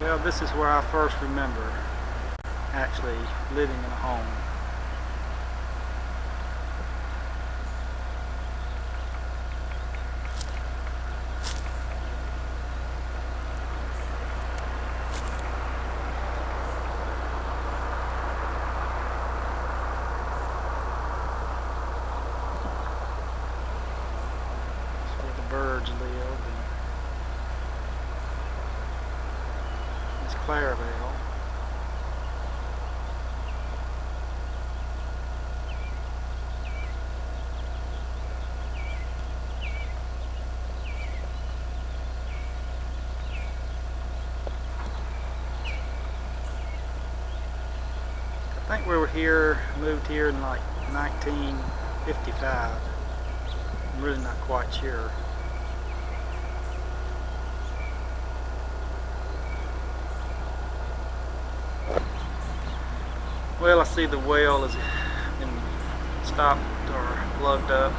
Well, this is where I first remember actually living in a home. That's where the birds live. It's Clarabelle. I think we were here, moved here in like 1955. I'm really not quite sure. Well, I see the well has been stopped or plugged up,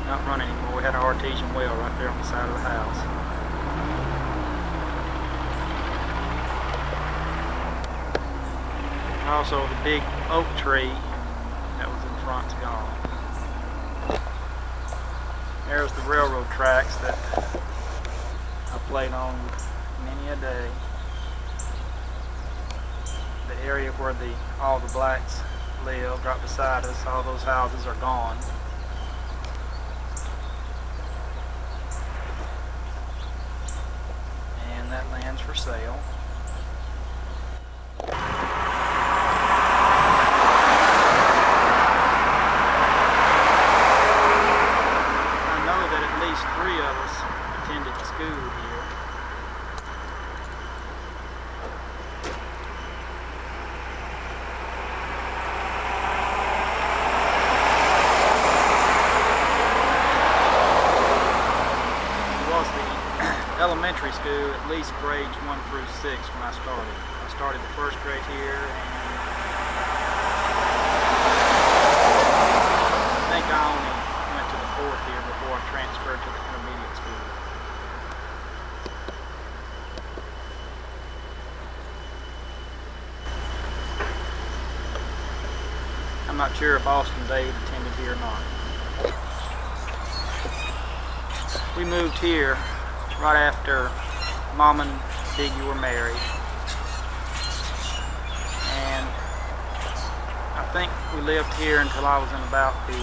not running anymore. We had an artesian well right there on the side of the house. Also, the big oak tree that was in front's gone. There's the railroad tracks that I played on many a day. The area where all the blacks live, right beside us, all those houses are gone. And that land's for sale. Three of us attended school here. It was the elementary school, at least grades 1 through 6 when I started. I started the first grade here, and I think I only went to the 4th year before I transferred to the intermediate school. I'm not sure if Austin Dave attended here or not. We moved here right after Mom and Biggie were married, and I think we lived here until I was in about the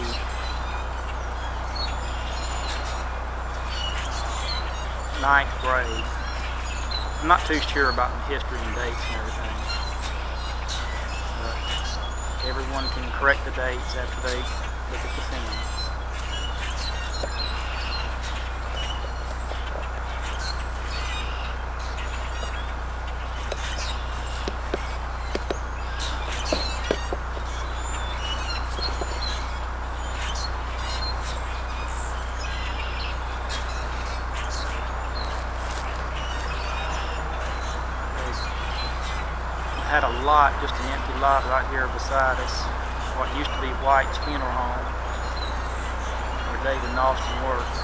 9th grade. I'm not too sure about the history and dates and everything, but everyone can correct the dates after they look at the film. Had a lot, just an empty lot right here beside us, what used to be White's funeral home, where David and Austin worked.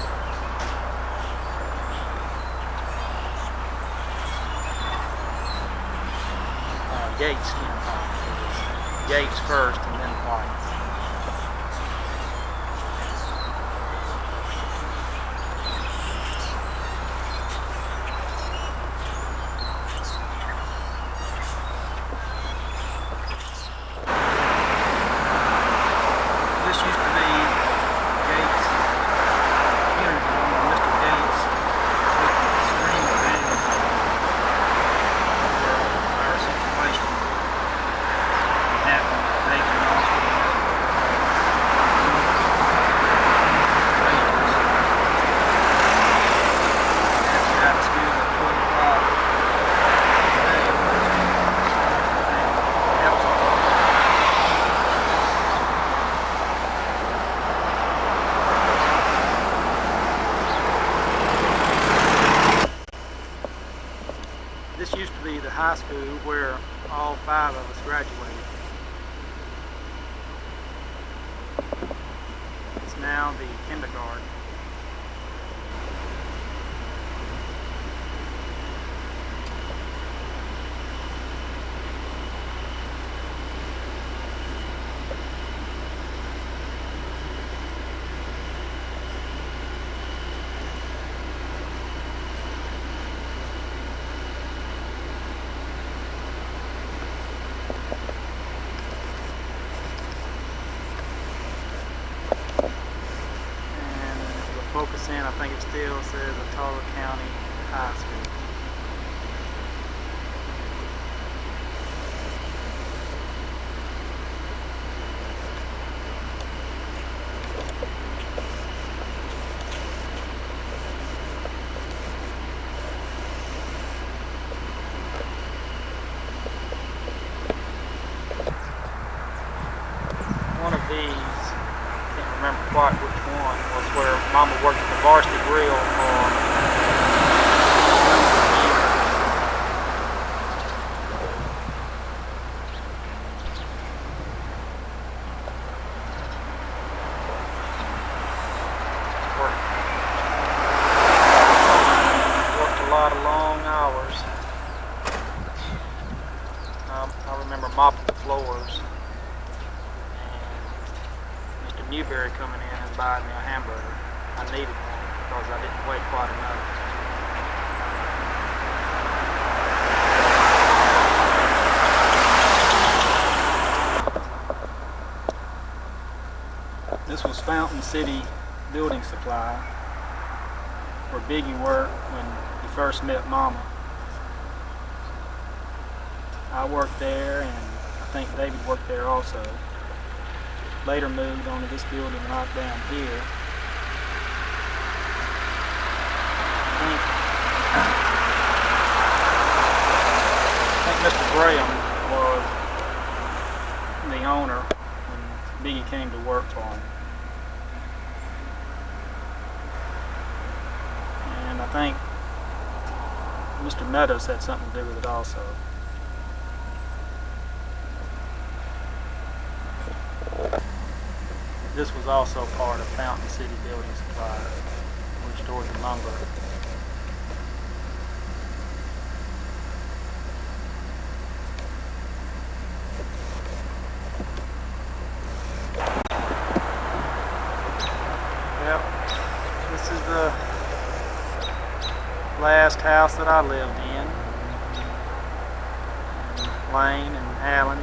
Gates funeral home. Gates first and then White's. This used to be the high school where all 5 of us graduated. It's now the kindergarten. I think it still says Atala County High School. One of these, I can't remember quite which one, was where Mama worked at the Varsity Grill for years. Worked a lot of long hours. I remember mopping the floors. Newberry coming in and buying me a hamburger. I needed one because I didn't weigh quite enough. This was Fountain City Building Supply, where Biggie worked when he first met Mama. I worked there, and I think David worked there also. Later moved onto this building right down here. I think Mr. Graham was the owner when Biggie came to work for him. And I think Mr. Meadows had something to do with it also. This was also part of Fountain City Building Supply, which stored the lumber. Well, this is the last house that I lived in. Lane and Allen.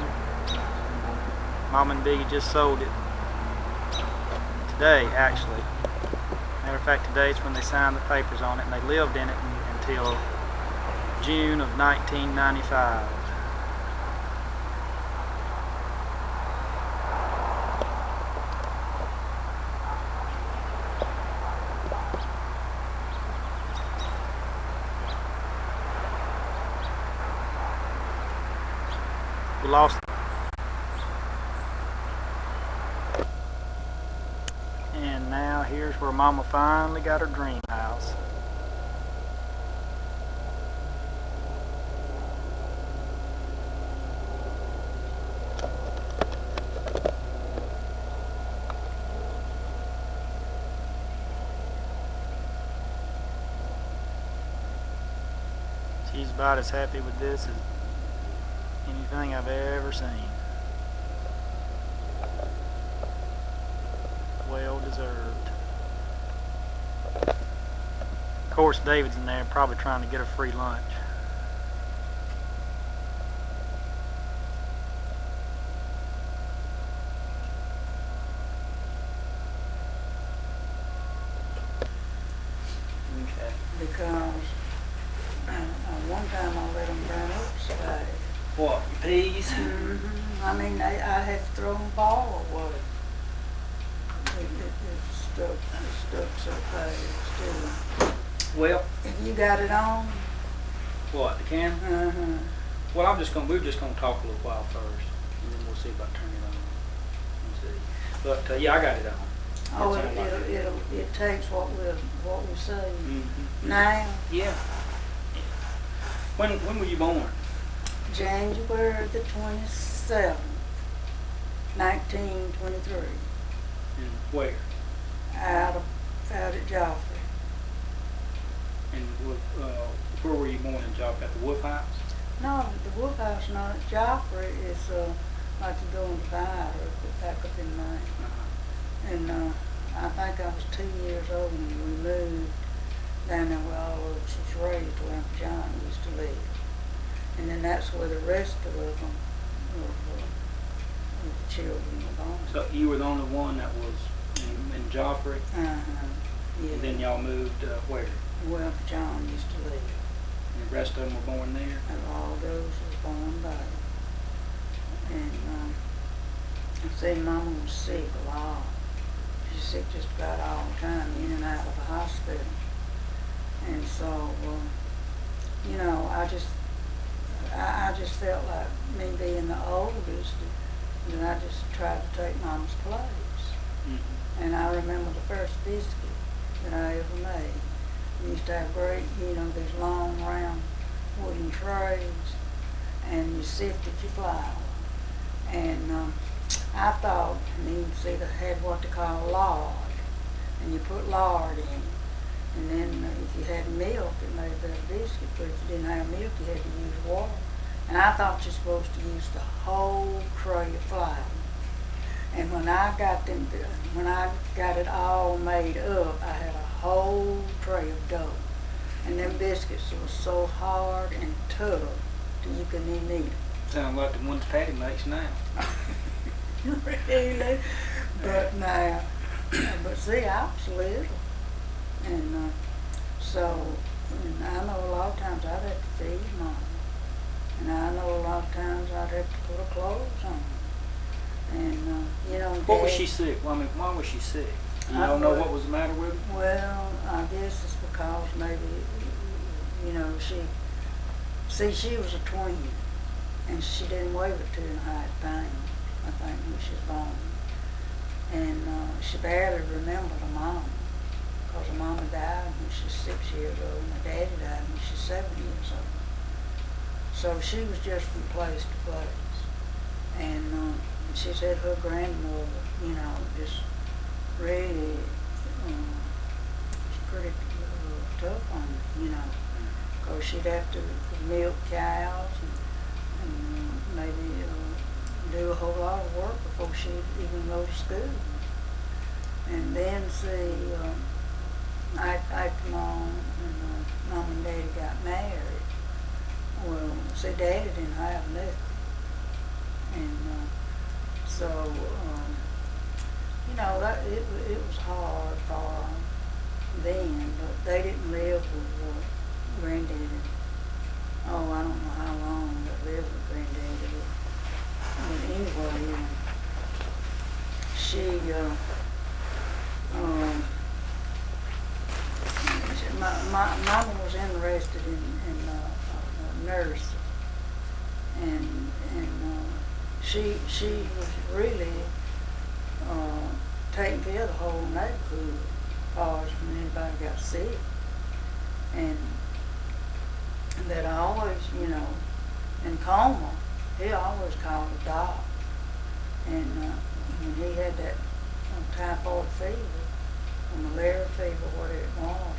Mom and Biggie just sold it. Today, actually. Matter of fact, today's when they signed the papers on it, and they lived in it until June of 1995. We lost. And now here's where Mama finally got her dream house. She's about as happy with this as anything I've ever seen. Well deserved. Of course, David's in there probably trying to get a free lunch. Okay. Because one time I let them burn up spade. What, peas? I mean, I had to throw them ball away. It stuck so fast. Still. Well, If you got it on? what, the can? Well, we're just gonna talk a little while first, and then we'll see about turning it on. Let's see. But yeah, I got it on. Oh, It's on like it takes what we say. Mm-hmm. Now, Yeah. When were you born? January the 27th, 1923, And where? out at Joffrey. And where were you born in Job? At the Wolf House? No, the Wolf House, not Joffrey, is like you go in the fire back up in Maine. And I think I was 2 years old when we moved down there where all of us was raised, where Uncle John used to live. And then that's where the rest of them, the children were born. So you were the only one that was in Joffrey? Uh-huh. Yeah. And then y'all moved where? Well, John used to live. And the rest of them were born there? And all those was born there. And see, Mama was sick a lot. She's sick just about all the time, in and out of the hospital. And so, you know, I just felt like me being the oldest, that I just tried to take Mama's place. Mm-hmm. And I remember the first biscuit that I ever made. We used to have great, you know, these long, round wooden trays, and you sifted your flour. And I thought, and you see, they had what they call lard, and you put lard in it. And then if you had milk, it made a better biscuit, but if you didn't have milk, you had to use water. And I thought you're supposed to use the whole tray of flour. And when I got it all made up, I had a whole tray of dough. And them biscuits were so hard and tough that you couldn't even eat them. Sound like the ones Patty makes now. Really? But now, but see, I was little. And and I know a lot of times I'd have to feed Mama. And I know a lot of times I'd have to put her clothes on. And, you know, What was she sick? Well, I mean, why was she sick? You don't know what was the matter with her? Well, I guess it's because maybe, you know, she was a twin. And she didn't weigh but 2.5 pounds, I think, when she was born. And she barely remembered her mama. Because her mama died when she was 6 years old, and her daddy died when she was 7 years old. So she was just from place to place. And she said her grandmother, you know, just really was pretty tough on her, you know. Because she'd have to milk cows and maybe do a whole lot of work before she'd even go to school. And then see, after Mom and Daddy got married, well, see, Daddy didn't have nothing. And so, you know, it was hard for them then, but they didn't live with Granddaddy. Oh, I don't know how long they lived with Granddaddy, but anyway, Mama was interested in nursing, and she was really taking care of the whole neighborhood as far as when anybody got sick, and that always, you know, in coma, he always called the doc, and when he had that typhoid fever, or malaria fever, whatever it was,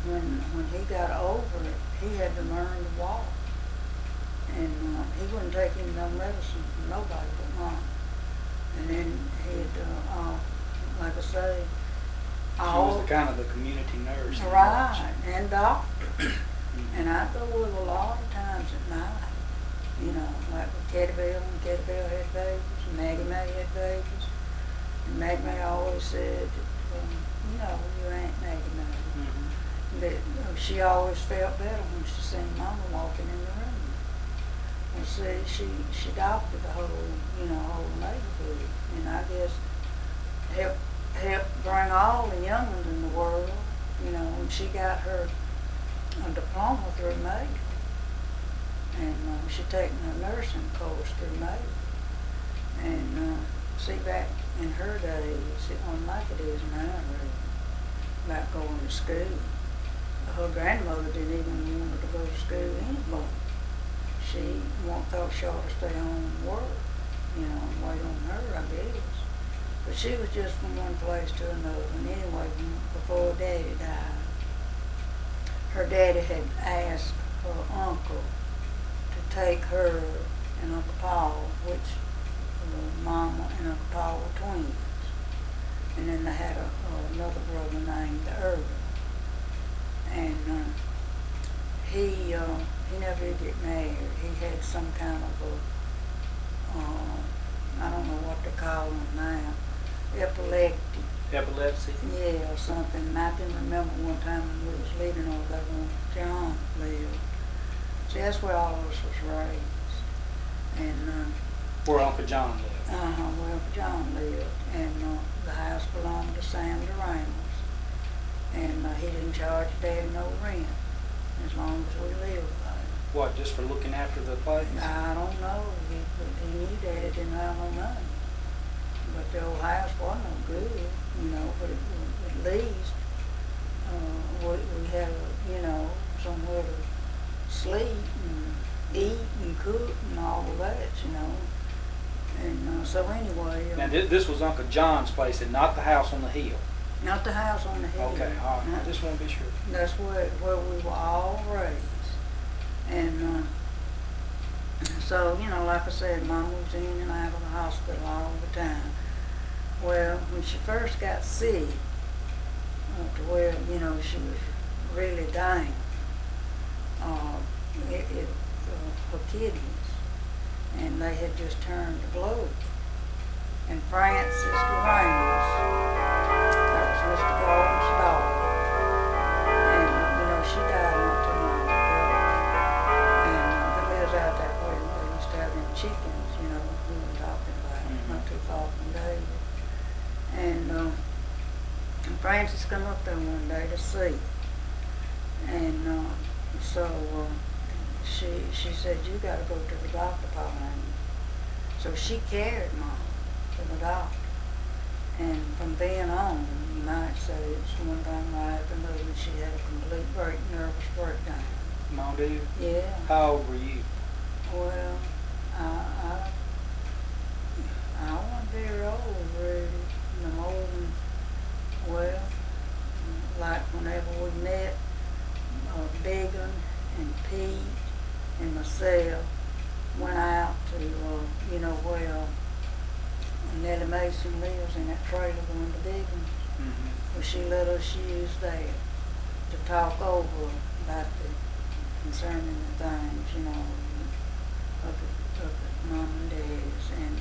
when he got over it, he had to learn to walk. And he wouldn't take any no medicine from nobody but Mom. And then he'd, like I say, She was kind of the community nurse. Right, and doctor. And I'd go with a lot of times at night, you know, like with Teddy Bell, and Teddy Bell had babies, and Maggie May had babies. And Maggie May always said, you know, your Aunt Maggie May. Mm-hmm. That she always felt better when she seen Mama walking in the room. And see, she adopted the whole neighborhood, and I guess helped bring all the young ones in the world, you know, when she got her diploma through May, and she taken a nursing course through May, and see, back in her days, it wasn't like it is now, really, about going to school. Her grandmother didn't even want her to go to school anymore. She thought she ought to stay home and work, you know, and wait on her, I guess. But she was just from one place to another. And anyway, before Daddy died, her daddy had asked her uncle to take her and Uncle Paul, which Mama and Uncle Paul were twins. And then they had another brother named Earl. And he never did get married. He had some kind of a, I don't know what they call them now, epileptic. Epilepsy? Yeah, or something. And I can remember one time when we was living over there when John lived. See, that's where all of us was raised. And Where Uncle John lived? where John lived. And the house belonged to Sam Duramos. And he didn't charge Daddy no rent as long as we lived there. What, just for looking after the place? I don't know. He knew Daddy didn't have no money. But the old house wasn't no good, but at least we had, somewhere to sleep and eat and cook and all of that, And so anyway. Now, this was Uncle John's place and not the house on the hill? Not the house on the hill. Okay, all right. I just want to be sure. That's where we were all raised. And so, like I said, Mom was in and out of the hospital all the time. Well, when she first got sick, to where, she was really dying, her kidneys, and they had just turned blue. And Frances Duramos, that was Mr. Golden's daughter, and, she died not too long ago. And that lives out that way. They used to have them chickens, we were talking about, not too far from David. And Frances come up there one day to see. And so she said, you got to go to the doctor, Pauline. So she carried Mom to the doctor. And from then on, you might say it's one thing right after another, she had a complete nervous breakdown. Mom, do you? Yeah. How old were you? Well, I wasn't very old, really. No more than, like whenever we met, Biggin and Pete and myself went out to, where Nellie Mason lives in that trailer going to Biggin. Well, she let us use that to talk over about concerning the things, up at Mom and Dad's. And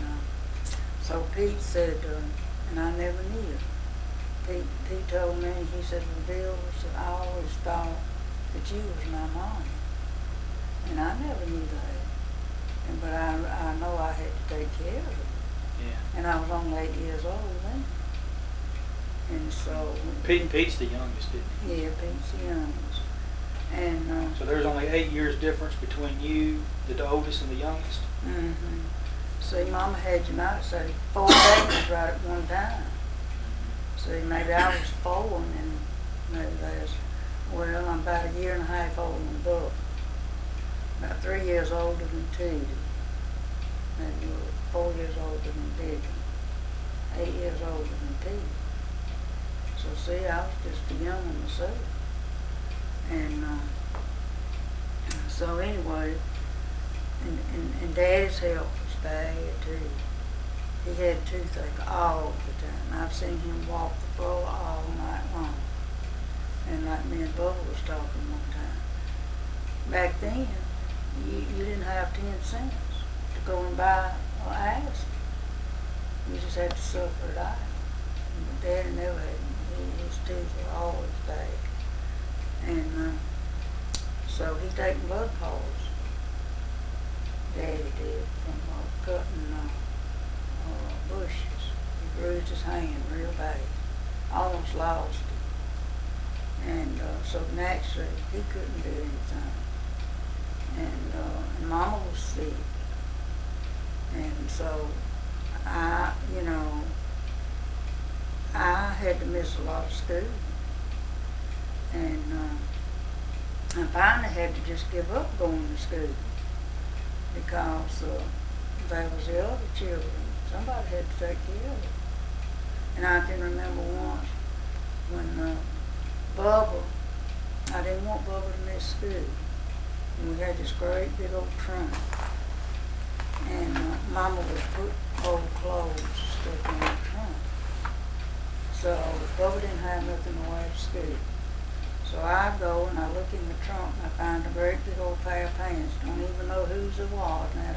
so Pete said, and I never knew. Pete told me, he said, well, Bill, I always thought that you was my mom. And I never knew that. But I know I had to take care of it. Yeah. And I was only 8 years old then. And so... Pete's the youngest, isn't he? Yeah, Pete's the youngest. And... so there's only 8 years difference between you, the oldest, and the youngest? Mm-hmm. See, Mama had, say 4 babies right at one time. See, maybe I was 4 and then maybe there's... Well, I'm about 1.5 years older than Buck. About 3 years older than Tootie. Maybe 4 years older than Biggin. 8 years older than Pete. So see, I was just a young one myself. And so anyway, and Daddy's health was bad too. He had toothache all the time. I've seen him walk the floor all night long. And like me and Bubba was talking one time. Back then, you didn't have 10 cents to go and buy or ask. You just had to suffer it out. But Daddy never had, his teeth were always bad. And so he taken blood pulse. Daddy did, from cutting bushes. He bruised his hand real bad. Almost lost it. And so naturally, he couldn't do anything. And Mama was sick. And so I had to miss a lot of school. And I finally had to just give up going to school because there was the other children. Somebody had to take care of it. And I can remember once when Bubba, I didn't want Bubba to miss school. And we had this great big old trunk. And Mama would put old clothes stuff in the trunk. So Bubba didn't have nothing to wear to school. So I go and I look in the trunk and I find a great big old pair of pants. Don't even know whose it was. And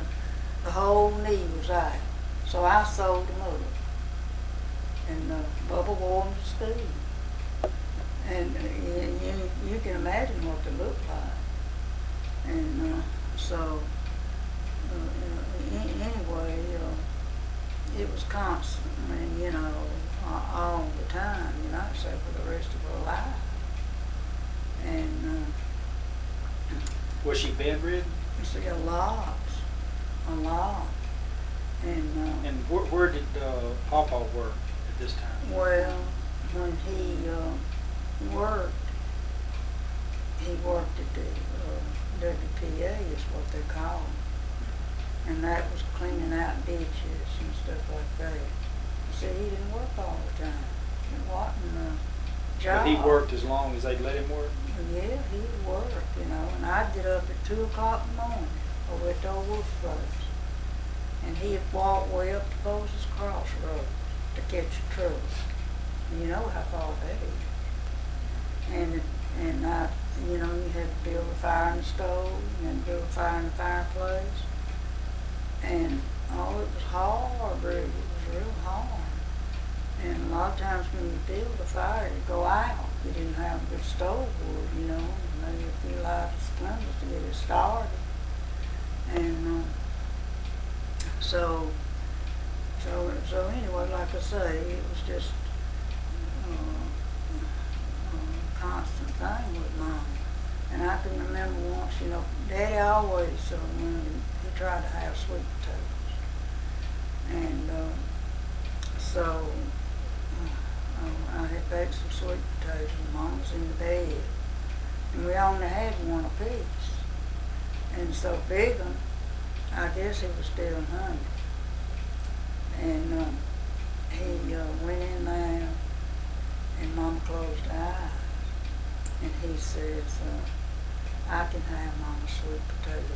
the whole knee was out. So I sewed them up. and Bubba wore them to school. And you can imagine what they look like. And anyway, it was constant, all the time, except for the rest of her life. And Was she bedridden? you see, a lot. And And where did Papa work at this time? well, when he worked at the WPA is what they call it. And that was cleaning out ditches and stuff like that. See, he didn't work all the time. It wasn't a job. But he worked as long as they'd let him work? Yeah, he would work, and I'd get up at 2 o'clock in the morning over at the old Wolf place. And he'd walk way up to Moses Crossroads to catch a truck. And you know how far that is. And you had to build a fire in the stove, and then build a fire in the fireplace. And it was hard, it was real hard. And a lot of times when you build a fire, you go out. You didn't have a good stove wood, maybe a few lighter splinters to get it started. And so anyway, like I say, it was just a constant thing with Mom. And I can remember once, Daddy always he tried to have sweet potatoes. And so I had baked some sweet potatoes, and Mom was in the bed. And we only had one apiece. And so Bigham, I guess he was still hungry. And he went in there, and Mom closed her eyes. And he says, I can have Mama's sweet potato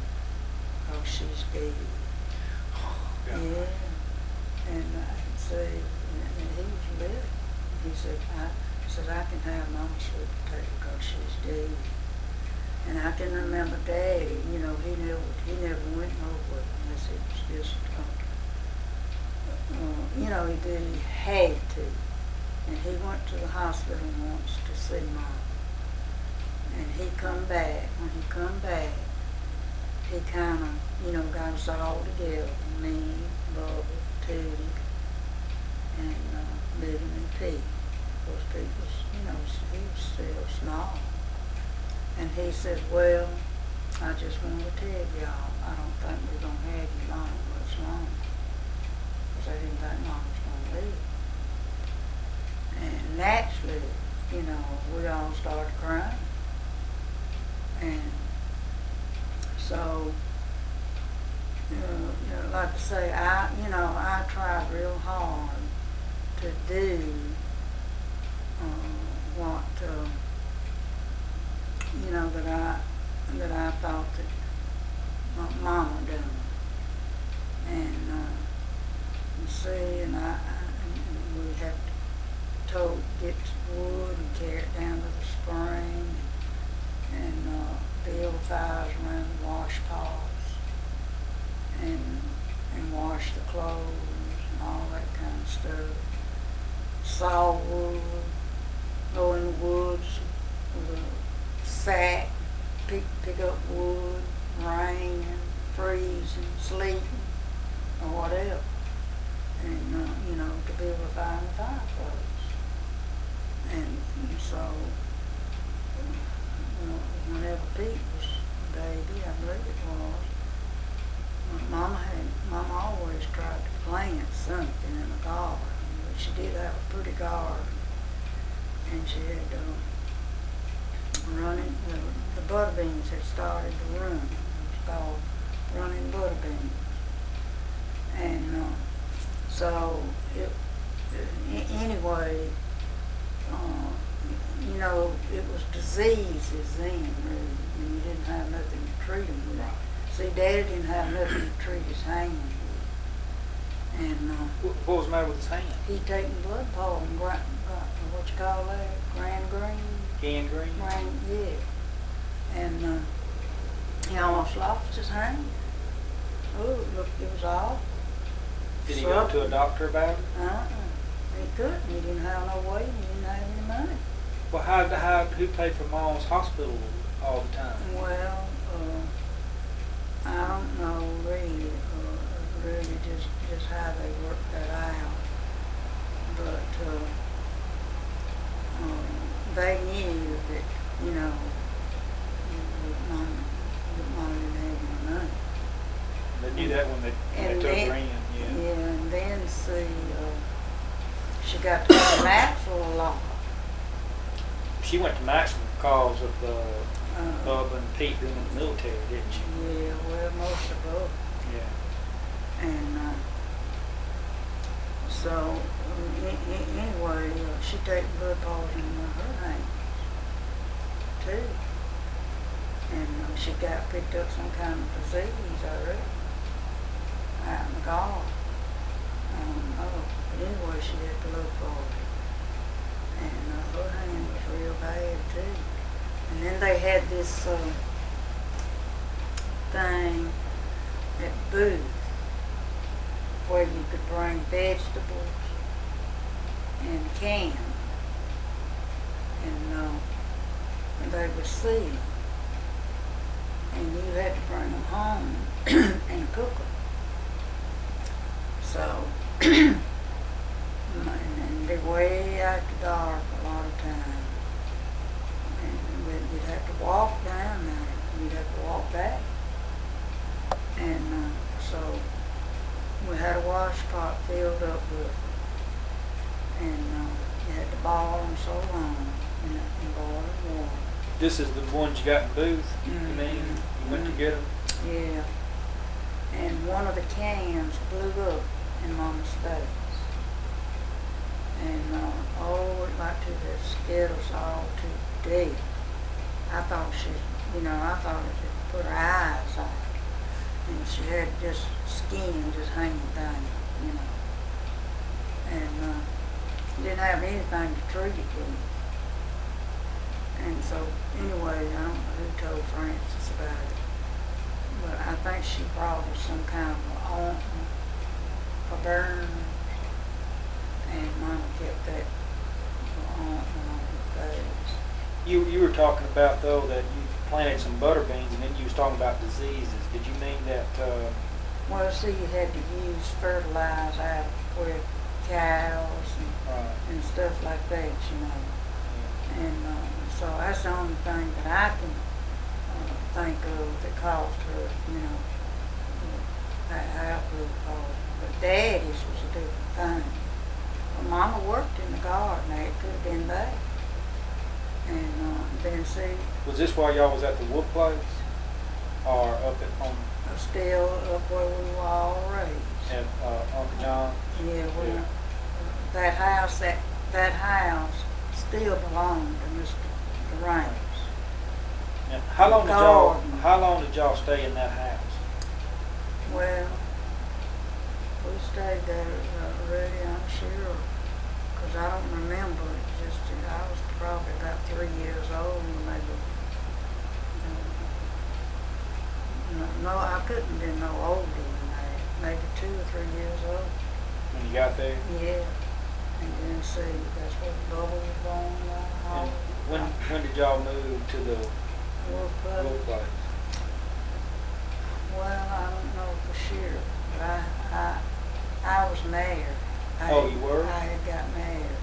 because she's dead. Yeah. And I said, and he was living. He said, I can have Mama's sweet potato because she's dead. And I can remember Daddy, he never went nowhere unless it was just, he had to. And he went to the hospital once to see Mom. And he come back. When he come back, he kind of, got us all together. Me, Bubba, Teddy, and Bigham and Pete. Those people, he was still small. And he said, well, I just want to tell y'all, I don't think we're going to have you long much longer. Because I didn't think Mom was going to live. And naturally, we all started crying. And so, like I say, I tried real hard to do what, that I thought that my Mama done. And you see, and we had to get wood and carry it down to the spring and build fires around the wash pots and wash the clothes and all that kind of stuff. Saw wood, go in the woods with a sack, pick up wood, rain, freezing, sleeting, or whatever. And, to build a fire in the fireplace. And so, whenever Pete was a baby, I believe it was, Mama always tried to plant something in the garden. But she did have a pretty garden. And she had running, the butter beans had started to run. It was called running butter beans. And so, anyway, it was diseases then, really, and you didn't have nothing to treat them with. See, Daddy didn't have nothing to treat his hand with. And What was the matter with his hand? he'd taken blood pool and what you call that? Gangrene? Gangrene? Yeah. And he almost lost his hand. Oh, look, it was awful. Did he go to a doctor about it? He couldn't. He didn't have no way. He didn't have any money. Well, who paid for Mom's hospital all the time? Well, I don't know really, just how they worked that out. But they knew that, you know, Mom didn't have any money. They knew that when they took her in, yeah. Yeah, and then see, she got to go to Maxwell a lot. She went to Maxwell because of Bubba and Pete being in the military, didn't she? Yeah, well, most of both. Yeah. And so, anyway, she taken blood poison in her hands, too. And she got picked up some kind of disease already out in the gall. I don't know. But anyway, she had blood poison. And her hand was real bad, too. And then they had this thing at Booth where you could bring vegetables and can, and they would see them, and you had to bring them home and cook them. So, and they're way after dark a lot of times, and you'd have to walk down there, you'd have to walk back, and so we had a wash pot filled up with them, and you had to boil them so long in boiling water. This is the ones you got in Booth, you Mm-hmm. mean? You went to get them? Yeah. And one of the cans blew up in Mama's face. And, it like to have scared us all to death. I thought I thought it had put her eyes out. And she had just skin just hanging down, you know. And didn't have anything to treat it with. And so, anyway, I don't know who told Frances about it. But I think she brought her some kind of ointment for burn. And Mama kept that ointment on her face. You were talking about, though, that you planted some butter beans, and then you was talking about diseases. Did you mean that? Well, see, you had to use fertilizer out with cows and stuff like that, you know. Yeah. And so that's the only thing that I can think of that caused her, you know, that blood poison. But Daddy's was a different thing. Well, Mama worked in the garden. It could have been that. And then see. Was this while y'all was at the wood place, or up at home Still up where we were all raised. at Uncle John? Yeah, well, that house still belonged to Mr. Raines. Yeah. Garden. How long did y'all stay in that house? Well, we stayed there already, I'm sure, because I don't remember. I was probably about 3 years old, maybe. No, I couldn't have been no older than that. Maybe 2 or 3 years old. When you got there? Yeah. And then see, that's what Bubba was born on. And when did y'all move to the Wolf wood place? Well, I don't know for sure, but I was married. You were? I had got married.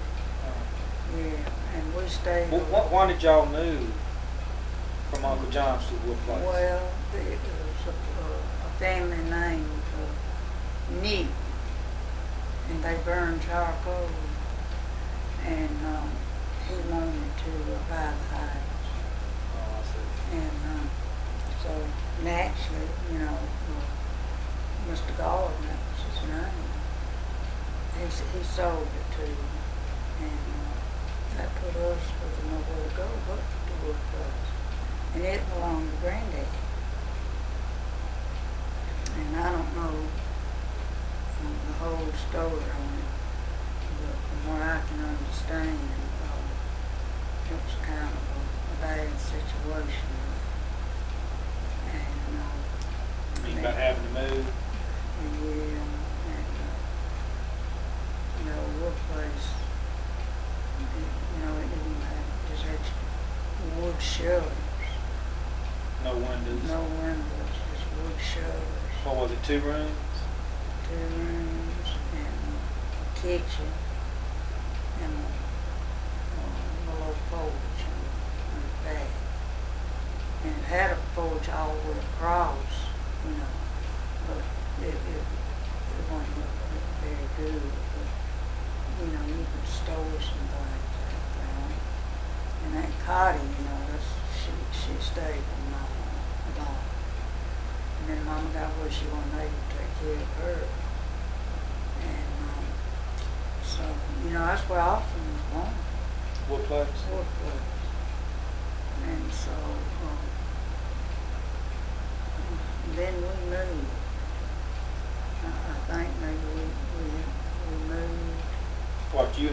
Yeah, and we stayed. Why did y'all move from Uncle John's to the wood place? Well, it was a family named Nick, and they burned charcoal, and he wanted to buy the house. Oh, I see. And so naturally, you know, Mr. Gordon, that was his name, he sold it to him, and that put us with nowhere to go but to the wood place. And it belonged to Granddad. And I don't know the whole story on it, but from what I can understand, it was kind of a bad situation. And You mean about having to move? yeah, and the wood place shutters. No windows. No windows, just wood shutters. What was it, 2 rooms? 2 rooms and a kitchen and a little porch in the back. And it had a porch all the way across, you know, but it wasn't very good. But, you know, you could store some things out there. And Aunt Cotty, you know, she stayed with Mama a lot. And then Mama got where she wasn't able to take care of her. And so, you know, that's where Austin was born. What place? Wood place. And so, then we moved. I think maybe we moved. What, you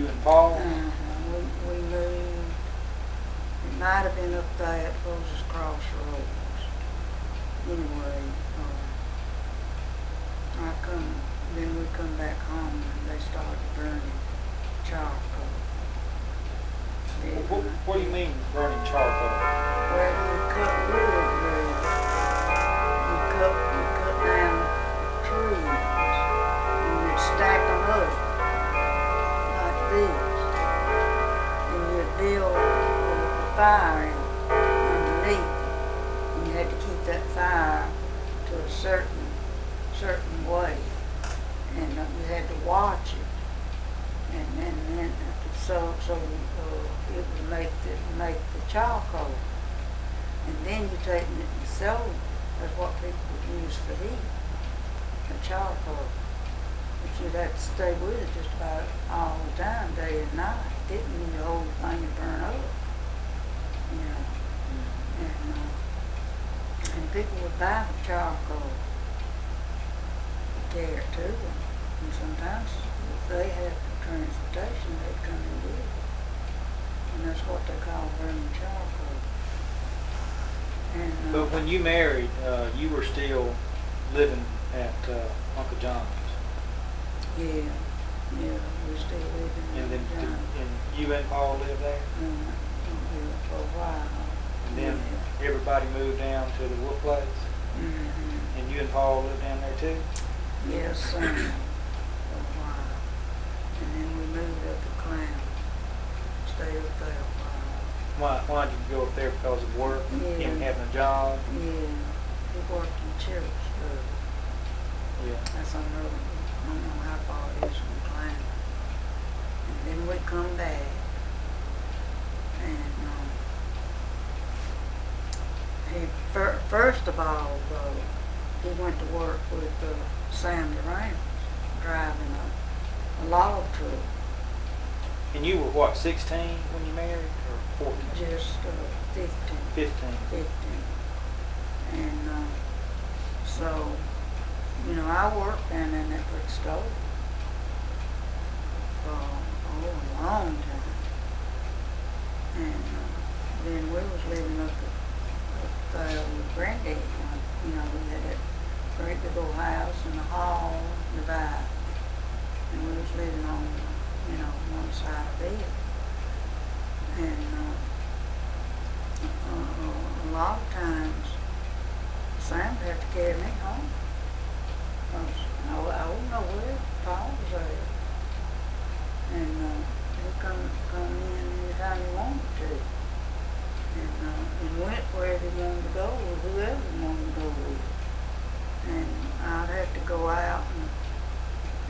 and Paul? We moved. It might have been up there at Moses Crossroads. Anyway, then we come back home and they started burning charcoal. What do you mean burning charcoal? Well, you cut wood, you cut down trees, and you'd stack them up like this, and you'd build a fire underneath, and you had to keep that fire to a certain way, and you had to watch it, and then so it would make the charcoal, and then you take it and sell it. That's what people would use for heat, the charcoal. But you'd have to stay with it just about all the time, day and night. Didn't mean the whole thing would burn up, you know. And people would buy the charcoal, carry it to them, and sometimes if they had transportation, they'd come and get it. And that's what they call burning charcoal. And, But when you married, you were still living at Uncle John's. Yeah, we were still living in And then John. and you and Paul lived there? For a while. And then everybody moved down to the Wood Place? Mm-hmm. And you and Paul lived down there too? Yes, for a while. And then we moved up to Clown. Stayed up there a while. Why did you go up there? Because of work? Yeah. Him having a job? Yeah, he worked in church. Yeah. That's on the road. I don't know how far it is from Clown. And then we come back. And first of all, he went to work with Sam Durant, driving a log truck. And you were what, 16 when you married? Or 14? Just 15. 15. 15. And so, you know, I worked down in that brick store for a long time. And then we was living up there with Granddad. You know, we had that great big old house and a hall and the back. And we was living on, you know, one side of it. And a lot of times, Sam had to carry me home. I wouldn't know where Paul was at. And he'd come in anytime he wanted to. And went where he wanted to go with whoever he wanted to go with. And I'd have to go out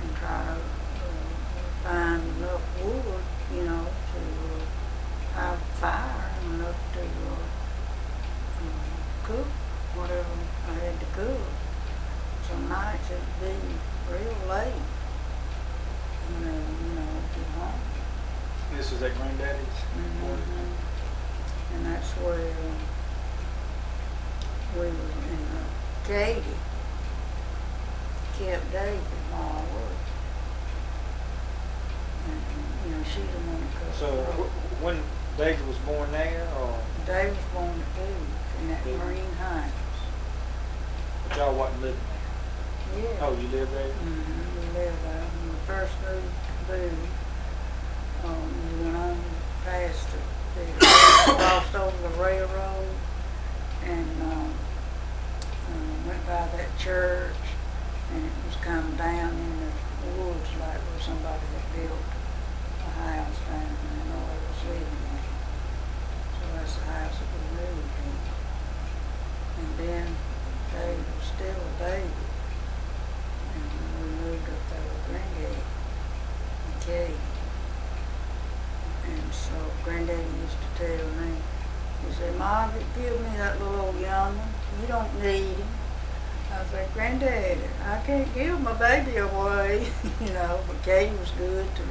and try to find enough wood, you know, to have a fire and enough to cook whatever I had to cook. Some nights it'd be real late when I, you know, get home. This was at Granddaddy's? Mm-hmm. And that's where we were in Katie kept David while I worked. And, you know, she's the one that cooked. So when David was born there, or? David was born at Booth in that Marine Heights. But y'all wasn't living there? Yeah. Oh, you lived there? Mm-hmm. We lived there. When we first moved to Booth, we went on past the crossed over the railroad and went by that church, and it was kind of down in the woods like where somebody had built a house down there and nobody was living in it. So that's the house that we moved in. And then David was still a baby. And we moved up there with Granddaddy and Kate. And so Granddaddy used to tell me, he said, Margaret, give me that little old young one. You don't need him. I said, Granddaddy, I can't give my baby away, you know. But Katie was good to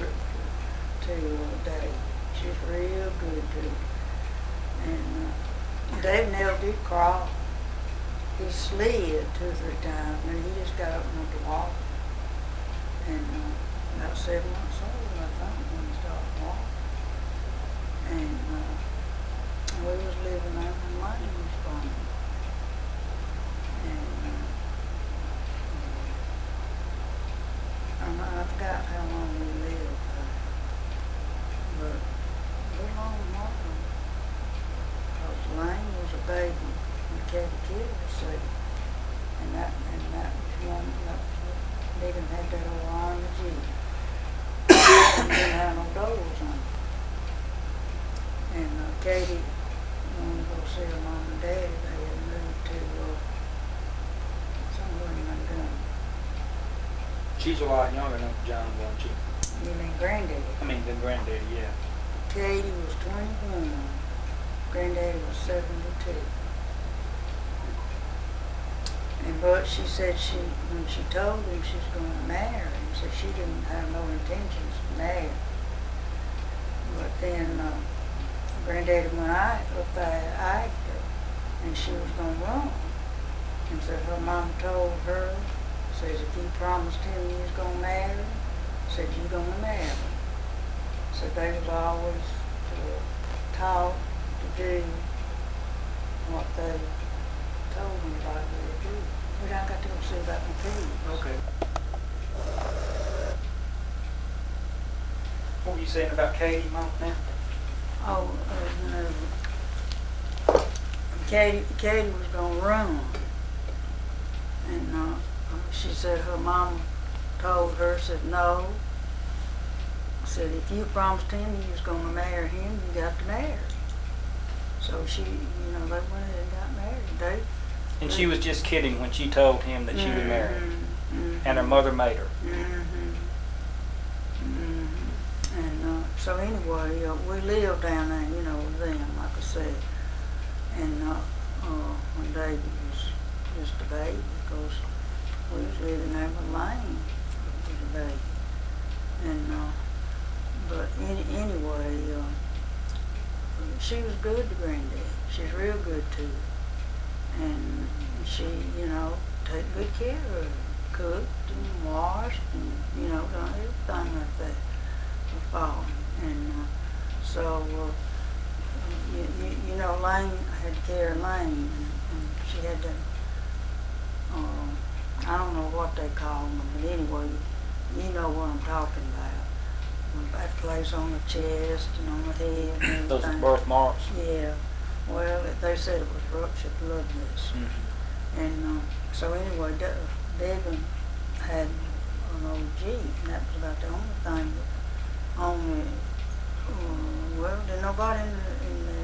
Dave. She's real good to him. And Dave never did crawl. He slid 2 or 3 times, and he just got up and went to walk. And about 7 months old, I think, when he started walking. And we was living out in Lane's farm. And I forgot how long we lived there. But a long while. Because Lane was a baby when Katie Kid was sick. And that was one that they didn't have that old army Jeep. They didn't have no doors on it. And Katie wanted to go see her mom and daddy. They had moved to somewhere in Montgomery. She's a lot younger than John, wasn't she? You mean Granddaddy? I mean, than Granddaddy, yeah. Katie was 21. Granddaddy was 72. But she said when she told him she was going to marry him, so she didn't have no intentions to marry. But then Granddaddy went out up there after, and she was going to run. And so her mom told her, says if you promised him you was going to marry him, said you're going to marry him. So they was always taught to do what they told me like they would do. But I got to go see about my kids. Okay. What were you saying about Katie, Mom, now? Oh, Katie was going to run. And she said her mom told her, said no. Said if you promised him you was going to marry him, you got to marry. So she, they went ahead and got married. And she was just kidding when she told him that she would marry him. And her mother made her. And so anyway, we lived down there, with them, like I said. And when David was just a baby, because we was living there with Lane was a baby. And but anyway, she was good to Granddad. She's real good to her. And she, take good care of her, cooked and washed and, done everything like that for him. And so, Lane had care of Lane, and she had to, I don't know what they call them, but anyway, you know what I'm talking about. That place on the chest and on the head and everything. Those birthmarks? Yeah. Well, they said it was ruptured blood vessel. And so anyway, Devin had an old Jeep, and that was about the only thing did nobody in the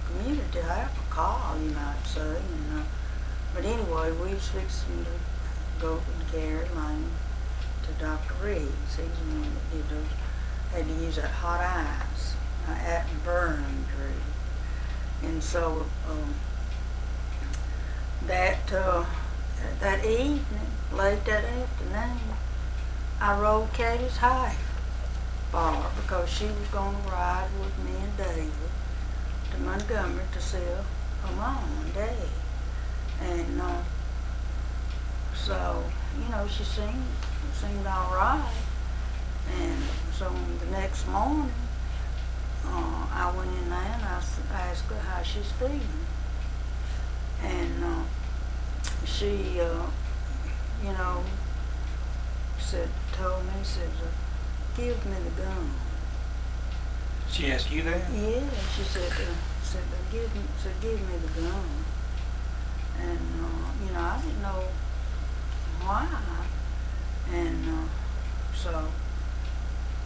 community have a car, you might say. But anyway, we was fixing to go and carry Lane to Dr. Reed's. He's the one that did those. Had to use that hot ice, at burn injury. And so that evening, late that afternoon, I rode Katie's hay for her because she was going to ride with me and David to Montgomery to see her mom and dad. And so, she seemed all right. And so the next morning, I went in there and I asked her how she's feeling. And she, told me, give me the gun. She asked you that? Yeah, she said give me the gun. And, I didn't know why. And so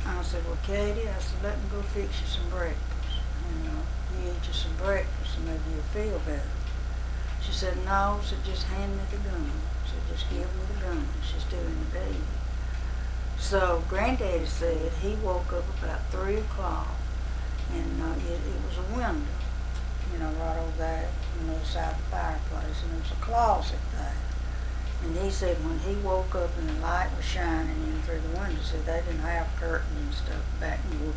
I said, well, Katie, I said, let me go fix you some breakfast. And you eat you some breakfast and maybe you'll feel better. She said, no, so just hand me the gun. So just give me the gun. She's still in the bed. So Granddaddy said he woke up about 3 o'clock and it was a window, right over there on the other side of the fireplace, and there was a closet there. And he said when he woke up and the light was shining in through the window, said they didn't have curtains and stuff back in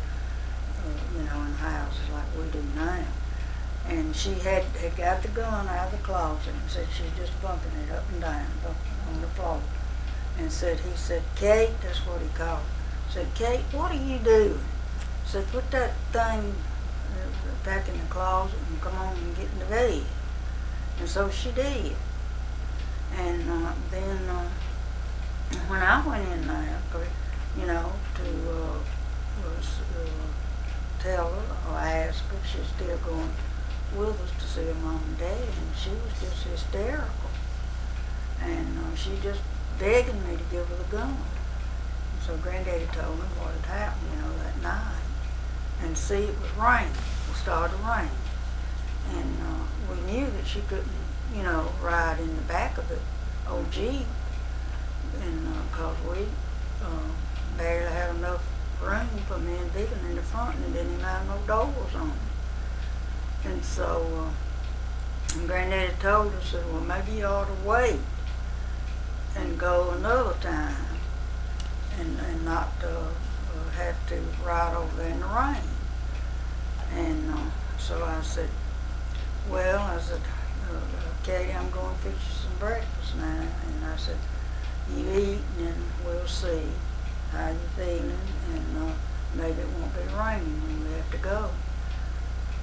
houses like we do now. And she had got the gun out of the closet and said she was just bumping it up and down on the floor. And he said, Kate, that's what he called her. Said, Kate, what are you doing? Said, put that thing back in the closet and come on and get in the bed. And so she did. And then when I went in there, to tell her or ask her if she's still going with us to see her mom and dad, and she was just hysterical. And she just begging me to give her the gun. And so Granddaddy told me what had happened, that night. And see, it was raining. It started to rain. And we knew that she couldn't, ride in the back of the old Jeep. And because we barely had enough room for me and Vivian in the front, and it didn't even have no doors on it. And so Granddaddy told us, said, well, maybe you ought to wait and go another time and not have to ride over there in the rain. And so I said, Katie, I'm going to fix you some breakfast now. And I said, you eat and we'll see how you're feeling, and maybe it won't be raining when we have to go.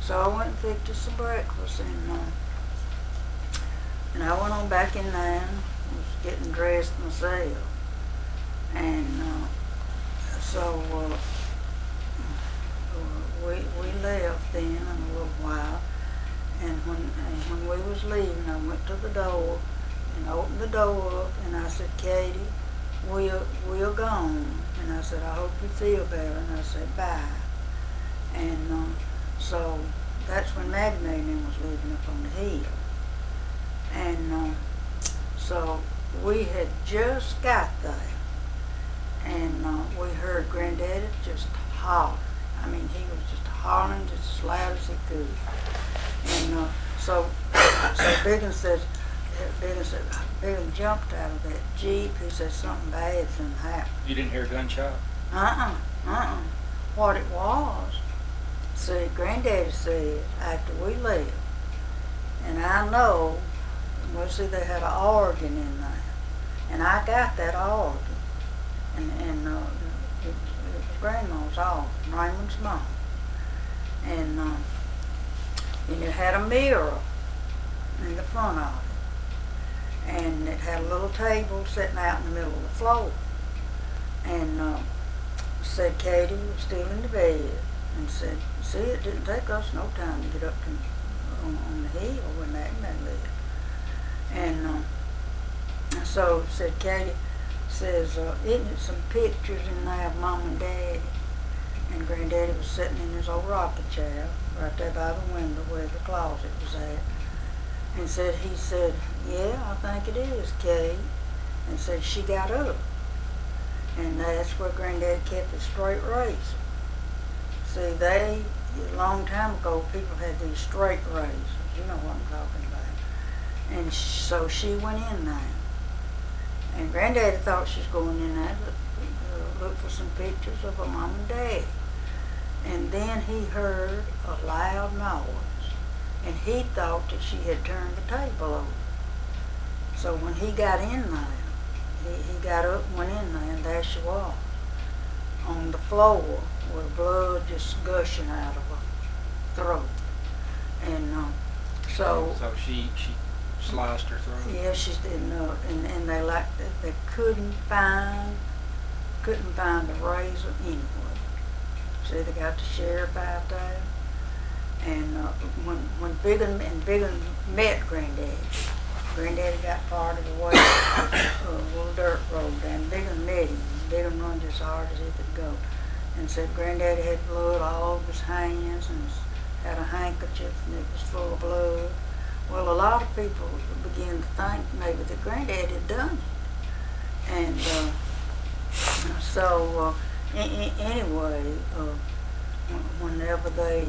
So I went and fixed us some breakfast, and I went on back in there and was getting dressed myself. And so we left then in a little while, and when we was leaving, I went to the door and opened the door up, and I said, Katie, we're gone. And I said, I hope you feel better. And I said, bye. And so that's when Maggie and them was living up on the hill. And so we had just got there, and we heard Granddaddy just holler. I mean, he was just hollering just as loud as he could. And so Biggin jumped out of that Jeep. He said something bad's gonna happen. You didn't hear a gunshot? What it was, see, Granddaddy said after we left, and I know, well, see, they had an organ in there, and I got that organ, and it was Grandma's organ, Raymond's mom, and it had a mirror in the front of it, and it had a little table sitting out in the middle of the floor, and said Katie was still in the bed, and said, see, it didn't take us no time to get up on the hill when that man lived. And so said Katie, says, isn't it some pictures in there of Mom and Daddy? And Granddaddy was sitting in his old rocking chair right there by the window where the closet was at. And he said, yeah, I think it is, Kate. And said she got up. And that's where Granddaddy kept his straight razor. See, a long time ago, people had these straight razors. You know what I'm talking about. And so she went in there. And Granddaddy thought she was going in there to look for some pictures of her mom and dad. And then he heard a loud noise. And he thought that she had turned the table over. So when he got in there, he got up and went in there, and there she was on the floor with blood just gushing out of her throat. And so she sliced her throat? Yeah, she did. And they couldn't find the razor anywhere. See, they got the sheriff out there. And when Biggin met Granddaddy got part of the way, a little dirt road, and Biggin met him. Biggin run as hard as he could go, and said Granddaddy had blood all over his hands and had a handkerchief and it was full of blood. Well, a lot of people began to think maybe that Granddaddy had done it, and so anyway, whenever they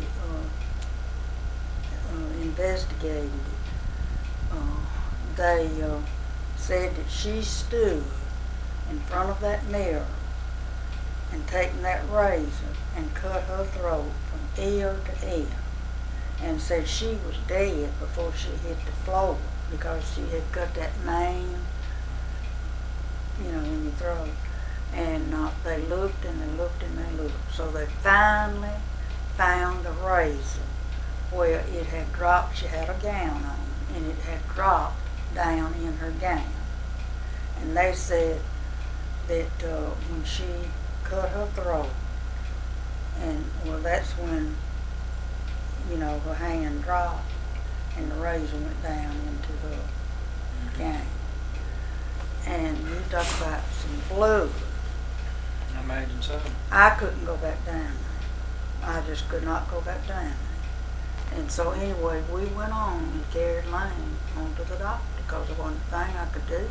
investigated it, they said that she stood in front of that mirror and taken that razor and cut her throat from ear to ear, and said she was dead before she hit the floor because she had cut that name, in your throat. And they looked and they looked and they looked. So they finally found the razor where it had dropped. She had a gown on, and it had dropped down in her gown. And they said that when she cut her throat, and well, that's when, her hand dropped and the razor went down into her gown. And you talk about some blood. I imagine so. I couldn't go back down there. I just could not go back down there. And so anyway, we went on and carried Lane on to the doctor because it wasn't a thing I could do.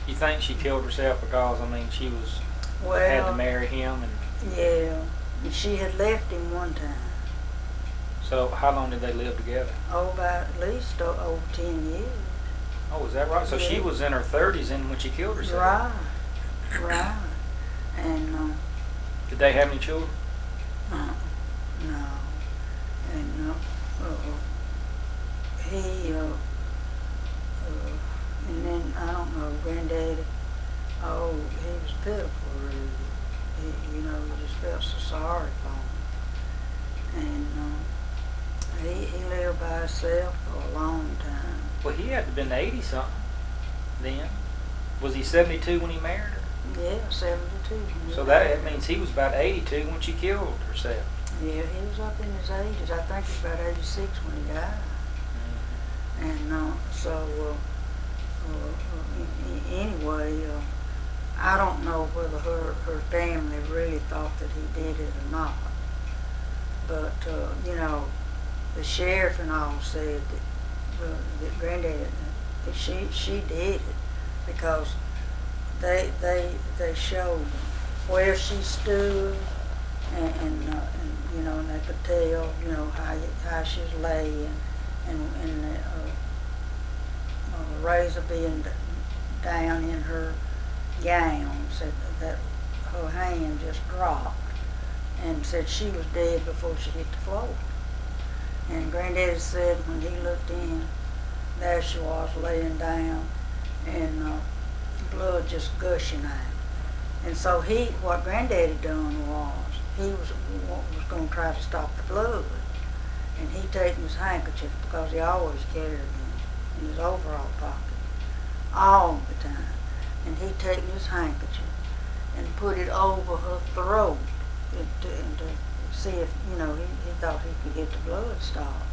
You think she killed herself because, she had to marry him? Yeah, and she had left him one time. So how long did they live together? Oh, about at least over 10 years. Oh, is that right? So she was in her 30s when she killed herself? Right. And did they have any children? no. And he and then I don't know, Granddaddy. Oh, he was pitiful, really. He just felt so sorry for him. And he lived by himself for a long time. Well, he had to have been 80-something then. Was he 72 when he married her? Yeah, 72. So that means he was about 82 when she killed herself. Yeah, he was up in his 80s. I think he was about 86 when he died. Mm-hmm. And anyway, I don't know whether her family really thought that he did it or not. But, the sheriff and all said that Granddaddy, that she did it because they showed where she stood and they could tell, how she was laying and the razor being down in her gown, said that her hand just dropped, and said she was dead before she hit the floor. And Granddaddy said when he looked in, there she was laying down and blood just gushing out. And so what Granddaddy done was, he was going to try to stop the blood. And he taken his handkerchief, because he always carried them in his overall pocket, all the time. And he taken his handkerchief and put it over her throat to see if, he thought he could get the blood stopped.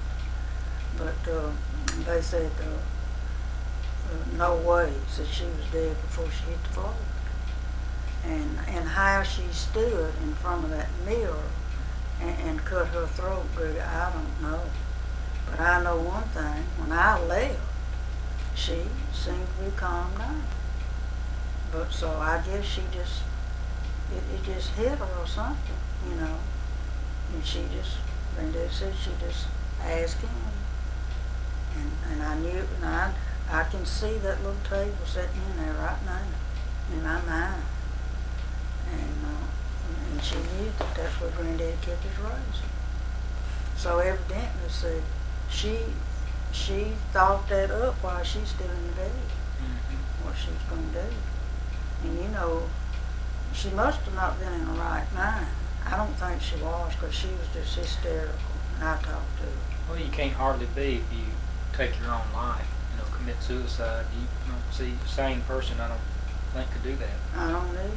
But they said, no way, said she was dead before she hit the floor. And how she stood in front of that mirror and cut her throat, really, I don't know. But I know one thing, when I left, she seemed to be calmed down. But so I guess she just, it just hit her or something, And she just, Granddaddy said she just asked him. And I knew, and I can see that little table sitting in there right now, in my mind. And she knew that that's where Granddaddy kept his razor. So evidently said she thought that up while she's still in the bed, what she was going to do. And she must have not been in the right mind. I don't think she was, because she was just hysterical when I talked to her. Well, you can't hardly be if you take your own life, commit suicide. You don't see a sane person, I don't think, could do that. I don't either.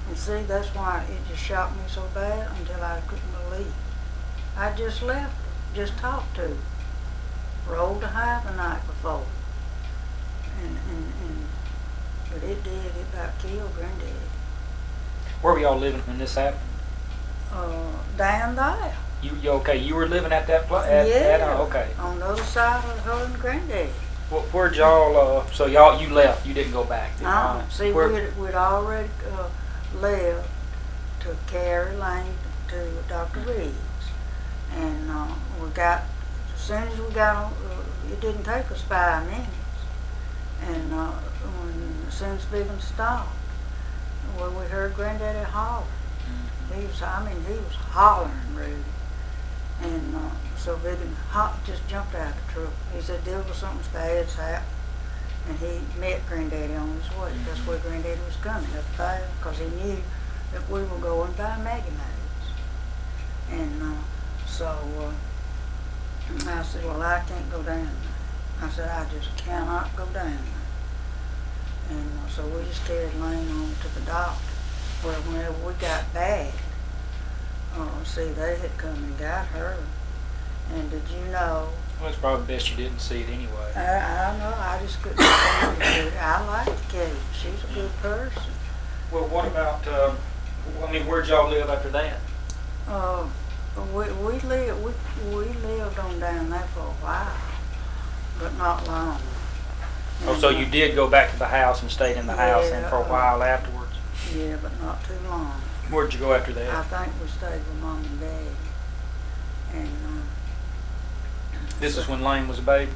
And see, that's why it just shocked me so bad until I couldn't believe. I just left her, just talked to her. Rolled a high the night before. But it about killed Granddaddy. Where were y'all living when this happened? Down there. You okay? You were living at that place? Yeah. Okay. On the other side of her and Granddaddy. Where'd y'all, so you left, you didn't go back? See, we'd already left to Carrie Lane to Dr. Reed's. And as soon as we got on, it didn't take us 5 minutes. And as soon as Vivian stopped, well, we heard Granddaddy holler. He was hollering really. And so Vivian just jumped out of the truck. He said there was something bad's happened. And he met Granddaddy on his way. That's where Granddaddy was coming, up there, because he knew that we were going by Maggie Mae's. And so I said, well, I can't go down there. I said, I just cannot go down there. And so we just carried Lane on to the doctor. Well, whenever we got back, see, they had come and got her. And did you know? Well, it's probably best you didn't see it anyway. I know, I just couldn't stand it. I like Kate. She's a good person. Well, what about, where'd y'all live after that? We lived on down there for a while, but not long. And, so you did go back to the house and stayed in the house and for a while afterwards? Yeah, but not too long. Where'd you go after that? I think we stayed with Mom and Dad. And this is when Lane was a baby?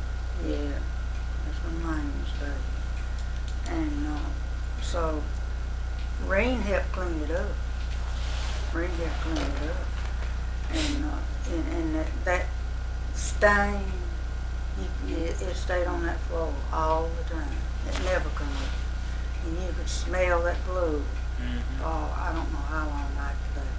Yeah, that's when Lane was a baby. And so Rain helped clean it up. And that stain, it stayed on that floor all the time. It never come up. And you could smell that blood. Mm-hmm. Oh, I don't know how long after that.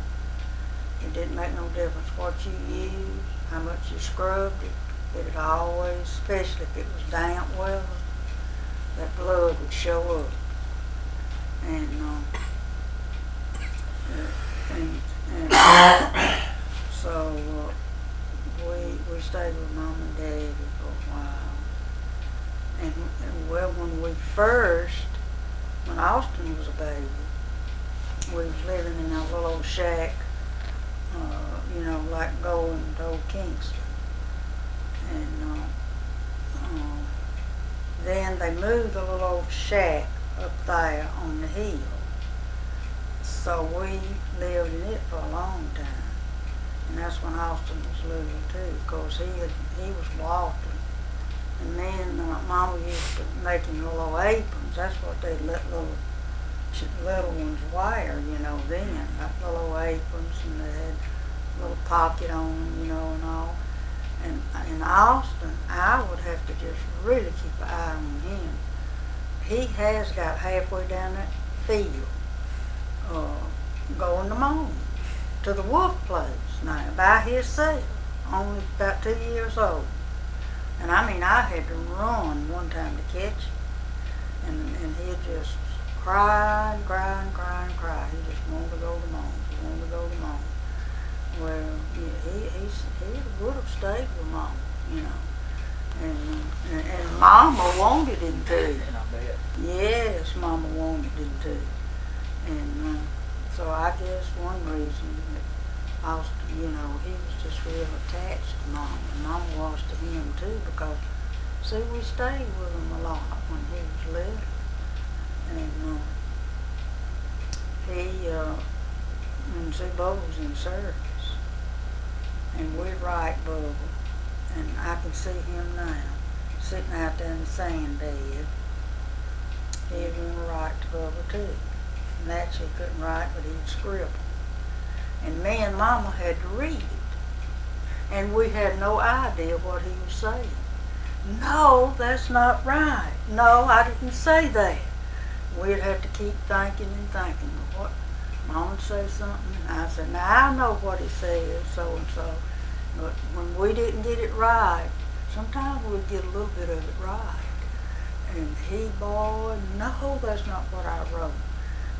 It didn't make no difference what you used, how much you scrubbed it. It'd always, especially if it was damp weather, that blood would show up. And so we stayed with Mom and Daddy for a while. And well, when Austin was a baby, we was living in a little old shack, like going to Old Kingston. And then they moved the little old shack up there on the hill. So we lived in it for a long time. And that's when Austin was little too, because he was walking. And then Mama used to make him little aprons. That's what they let little ones wear, then. Like little aprons, and they had a little pocket on them, and all. And in Austin, I would have to just really keep an eye on him. He has got halfway down that field, going to Moan, to the wolf place now, by himself, only about 2 years old. And I had to run one time to catch him. And he'd just cry and cry and cry and cry. He just wanted to go to Moan. Well, yeah, he would have stayed with Mom, And Mama wanted him to. I bet. Yes, Mama wanted him to. And so I guess one reason that Austin, he was just real attached to Mom. And Mama was to him too, because, see, we stayed with him a lot when he was little. And see, Bubba was in service. And we'd write Bubba, and I can see him now, sitting out there in the sand bed. He'd want to write to Bubba too. And actually he couldn't write, but he'd scribble. And me and Mama had to read it. And we had no idea what he was saying. No, that's not right. No, I didn't say that. We'd have to keep thinking and thinking. What? Mom would say something, and I said, now I know what he says, so and so. But when we didn't get it right, sometimes we'd get a little bit of it right. And boy, no, that's not what I wrote.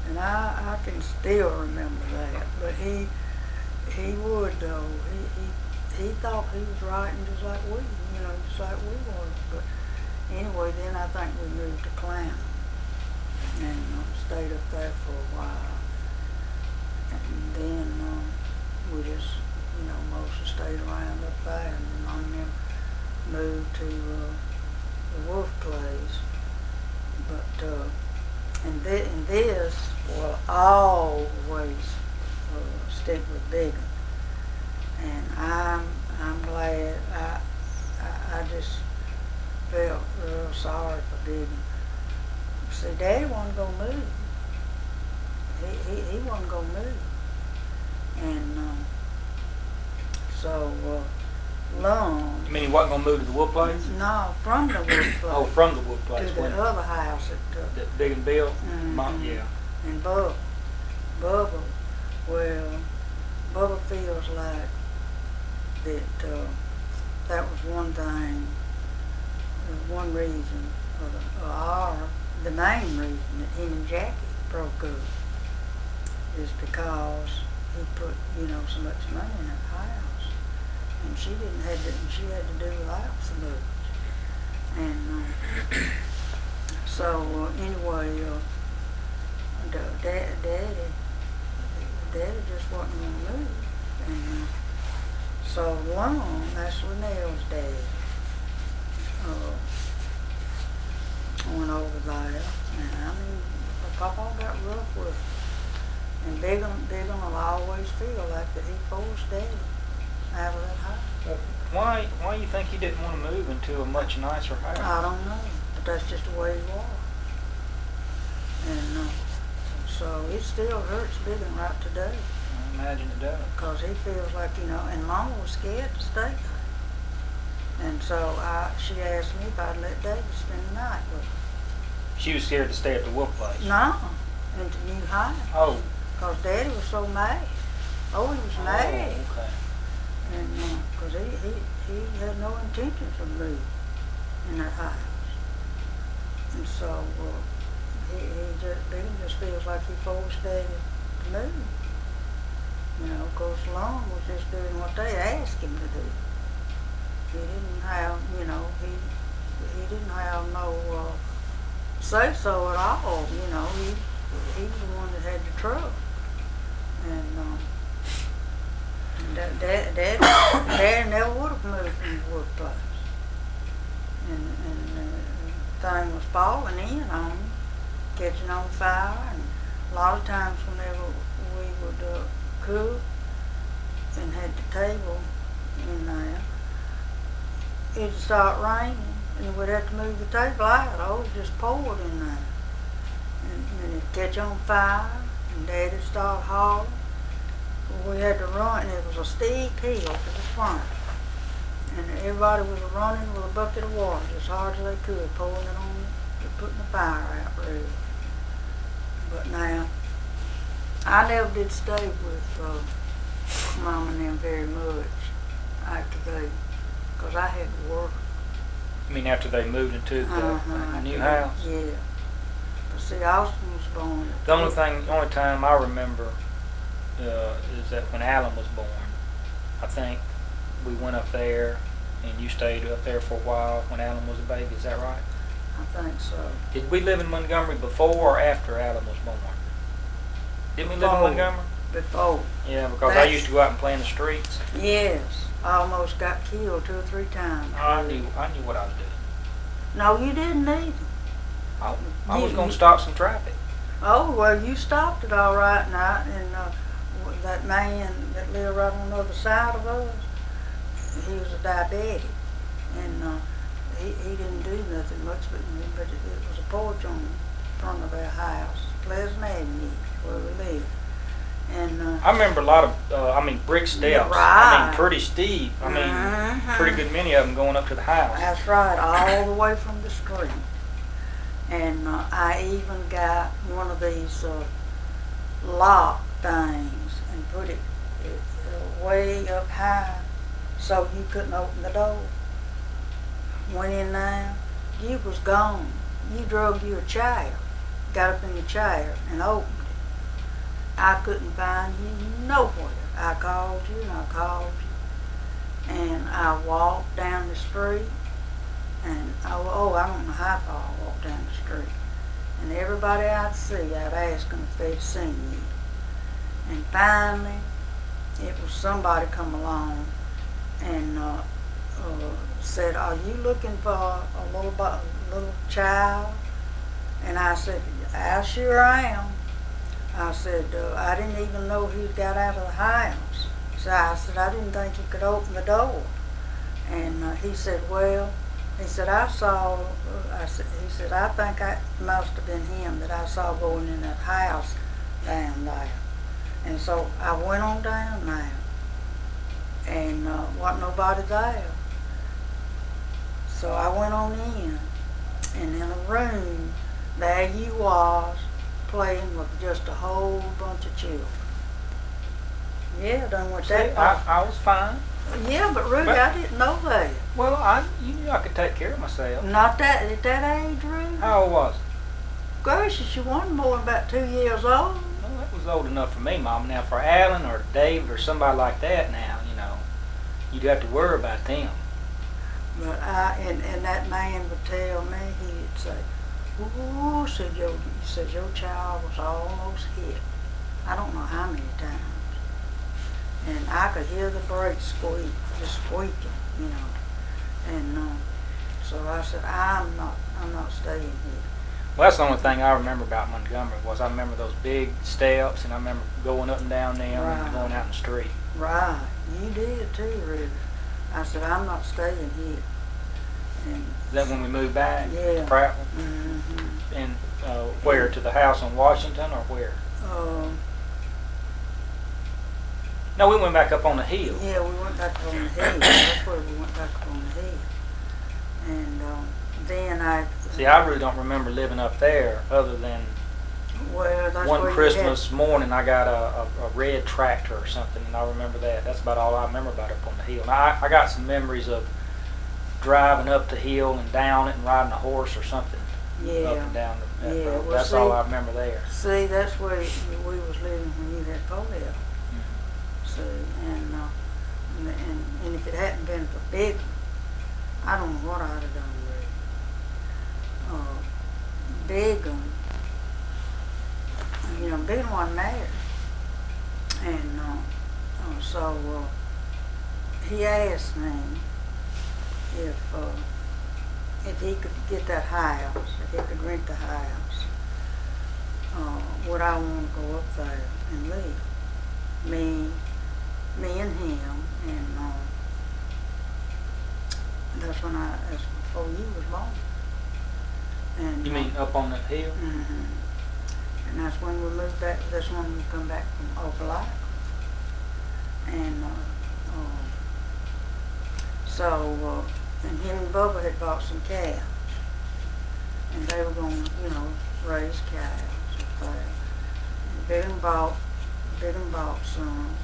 And I can still remember that. But he would though. He thought he was writing just like we, just like we was. But anyway, then I think we moved to Clown and stayed up there for a while. And then we just, mostly stayed around up there. And then on them moved to the Wolf place. But and this will always stick with Biggin. And I'm glad. I just felt real sorry for Biggin. See, Daddy wasn't gonna move. He wasn't gonna move. And so long. You mean he wasn't gonna move to the Wolf place? No, from the Wolf place. Oh, from the Wolf place. To the other house that Big and Bill? Mm-hmm. Yeah. And Bubba, well, Bubba feels like that that was one thing, one reason, the main reason that him and Jackie broke up is because he put, so much money in that house. And she had to do without so much. And so anyway, Daddy just wasn't going to move. And so long, that's Linnell's dad went over there. And I mean, Papa got rough with her. And Biggin will always feel like that he forced Daddy out of that house. Well, why you think he didn't want to move into a much nicer house? I don't know, but that's just the way he was. And so it still hurts Biggin right today. I imagine it does. Because he feels like, and Mama was scared to stay there. And so she asked me if I'd let Daddy spend the night with her. She was scared to stay at the Wolf place? No, into New High. Oh. Because Daddy was so mad. Oh, he was mad. Oh, okay. And because he had no intentions of moving in that house. And so Biggin just feels like he forced Daddy to move. Of course, Long was just doing what they asked him to do. He didn't have, he didn't have no say so at all. He's the one that had the trouble. And Daddy never would have moved from the workplace. And the thing was falling in on him, catching on fire. And a lot of times whenever we would cook and had the table in there, it'd start raining and we'd have to move the table out. Oh, it just poured in there. And it'd catch on fire and Daddy'd start hauling. We had to run, and it was a steep hill to the front. And everybody was running with a bucket of water as hard as they could, pouring it on it, putting the fire out really. But now, I never did stay with Mom and them very much after they, because I had to work. You mean after they moved into the new house? Yeah. But see, Austin was born. The only time I remember is that when Alan was born. I think we went up there and you stayed up there for a while when Alan was a baby. Is that right? I think so. Did we live in Montgomery before or after Alan was born? Didn't we live in Montgomery? Before. Yeah, because I used to go out and play in the streets. Yes. I almost got killed 2 or 3 times. I knew what I was doing. No, you didn't either. I was going to stop some traffic. Oh, well, you stopped it all right now, and that man that lived right on the other side of us, he was a diabetic, and he didn't do nothing much, but it was a porch on front of our house, Pleasant Avenue, where we lived. And I remember a lot of, brick steps. Right. Pretty steep. Pretty good many of them going up to the house. That's right, all the way from the street. And I even got one of these lock things and put it way up high so you couldn't open the door. Went in there, you was gone. You drove you a chair, got up in the chair and opened it. I couldn't find you nowhere. I called you and I called you. And I walked down the street. And I don't know how far I walked down the street. And everybody I'd see, I'd ask them if they'd seen you. And finally, it was somebody come along and said, "Are you looking for a little child?" And I said, "I sure am." I said, "I didn't even know he'd got out of the house." So I said, "I didn't think he could open the door." And he said, "Well," he said, "I saw," he said, "I think it must have been him that I saw going in that house down there." And so I went on down there, and wasn't nobody there. So I went on in, and in a room, there you was, playing with just a whole bunch of children. Yeah, done with that. I was fine. Yeah, but Rudy, I didn't know that. Well, you knew I could take care of myself. Not that at that age, Rudy. How old was I? Gracious, you wasn't more than about 2 years old. Well, that was old enough for me, Mama. Now, for Alan or David or somebody like that now, you'd have to worry about them. But and that man would tell me, he'd say, "Ooh," said your child was almost hit. I don't know how many times. And I could hear the brakes squeak, just squeaking, And so I said, I'm not staying here. Well, that's the only thing I remember about Montgomery was I remember those big steps, and I remember going up and down them and going out in the street. Right, you did too, Rudy. I said, I'm not staying here. And is that when we moved back? Yeah. To Prattville? Mm-hmm. And where, to the house on Washington or where? No, we went back up on the hill. Yeah, we went back on the hill. That's where we went back up on the hill. And then I... See, I really don't remember living up there other than that's one where Christmas morning I got a red tractor or something, and I remember that. That's about all I remember about up on the hill. Now, I got some memories of driving up the hill and down it and riding a horse or something. Yeah. Up and down the road. Well, that's all I remember there. See, that's where we was living when you had polio. See, and if it hadn't been for Big, I don't know what I'd have done with Big, Big wasn't there. And so he asked me if he could get that house, if he could rent the house, would I want to go up there and live? Me and him, and that's before you was born. And you mean up on that hill? Mm-hmm. And that's when we moved back. That's when we come back from Opelika. And and him and Bubba had bought some calves, and they were going to, raise calves up there. And Big and bought some,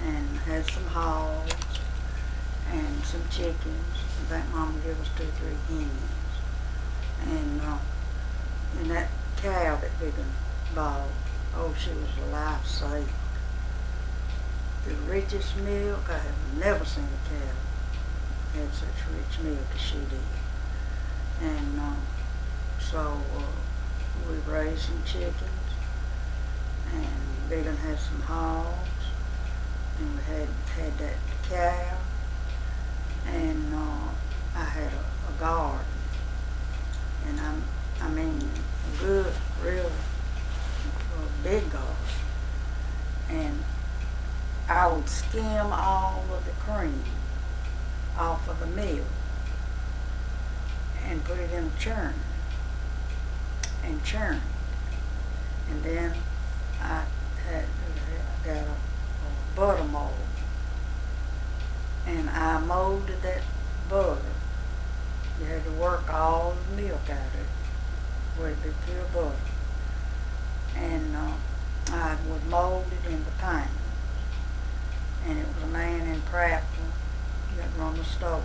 and had some hogs and some chickens. I think Mama gave us 2 or 3 hens. And that cow that Big and bought, she was a lifesaver. The richest milk, I have never seen a cow had such rich milk as she did. And so we raised some chickens, and Big and had some hogs, and we had that cow, and I had a garden, and I mean a good, real big garden, and I would skim all of the cream off of the milk and put it in a churn and churn it. And then I got a butter mold, and I molded that butter. You had to work all the milk out of it where it'd be pure butter. And I would mold it into pounds. And it was a man in Prattville that run the store.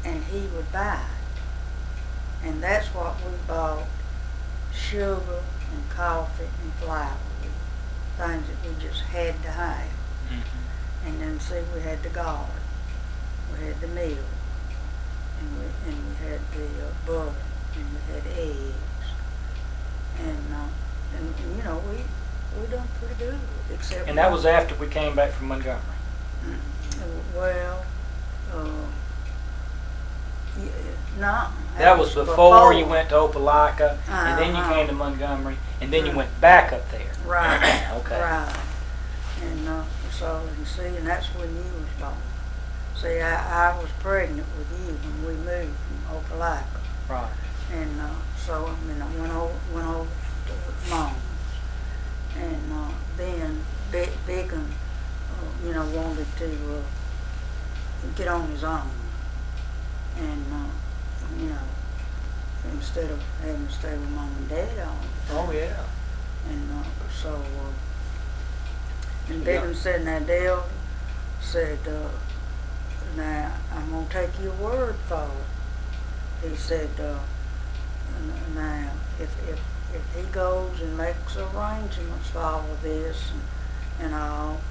And he would buy it. And that's what we bought: sugar, and coffee and flour, things that we just had to have. Mm-hmm. And then see, we had the garden, we had the milk, and we had the butter, and we had eggs, and you know we done pretty good, except. And that was after we came back from Montgomery. Well, yeah, no. That was before you went to Opelika, and then you came to Montgomery, and then you went back up there. Right. Okay. Right. And so you see, and that's when you was born. See, I was pregnant with you when we moved from Opelika. Right. And so I mean, I went over to Mom's, and then Bacon, you know, wanted to get on his own, and you know, instead of having to stay with Mom and Dad all the time. Oh yeah. And so, and Bacon said, now Dale said, now I'm gonna take your word for it. He said, now if he goes and makes arrangements for all of this and all,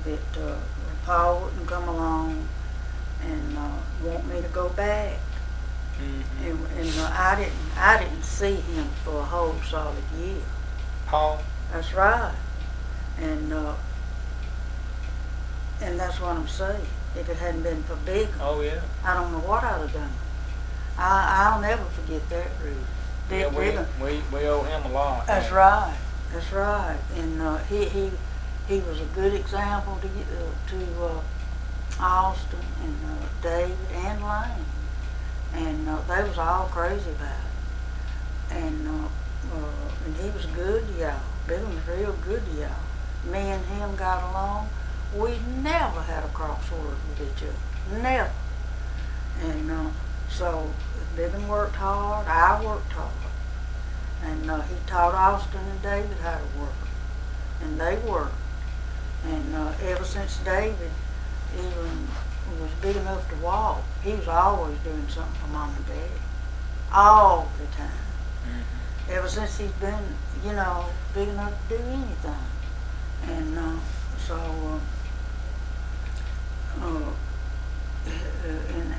that Paul wouldn't come along and want me to go back. Mm-hmm. And I didn't see him for a whole solid year. Paul. That's right. And that's what I'm saying. If it hadn't been for Big, Oh yeah. I don't know what I'd have done. I'll never forget that, Rudy. Yeah, we owe him a lot. That's right. That's right. And he was a good example to Austin and David and Lane. And they was all crazy about it. And he was good to y'all. Bill was real good to y'all. Me and him got along. We never had a crossword with each other. Never. And so Biggin worked hard. I worked hard. And he taught Austin and David how to work. And they worked. And ever since David even was big enough to walk, he was always doing something for Mom and Dad. All the time. Mm-hmm. Ever since he's been, you know, big enough to do anything. And so,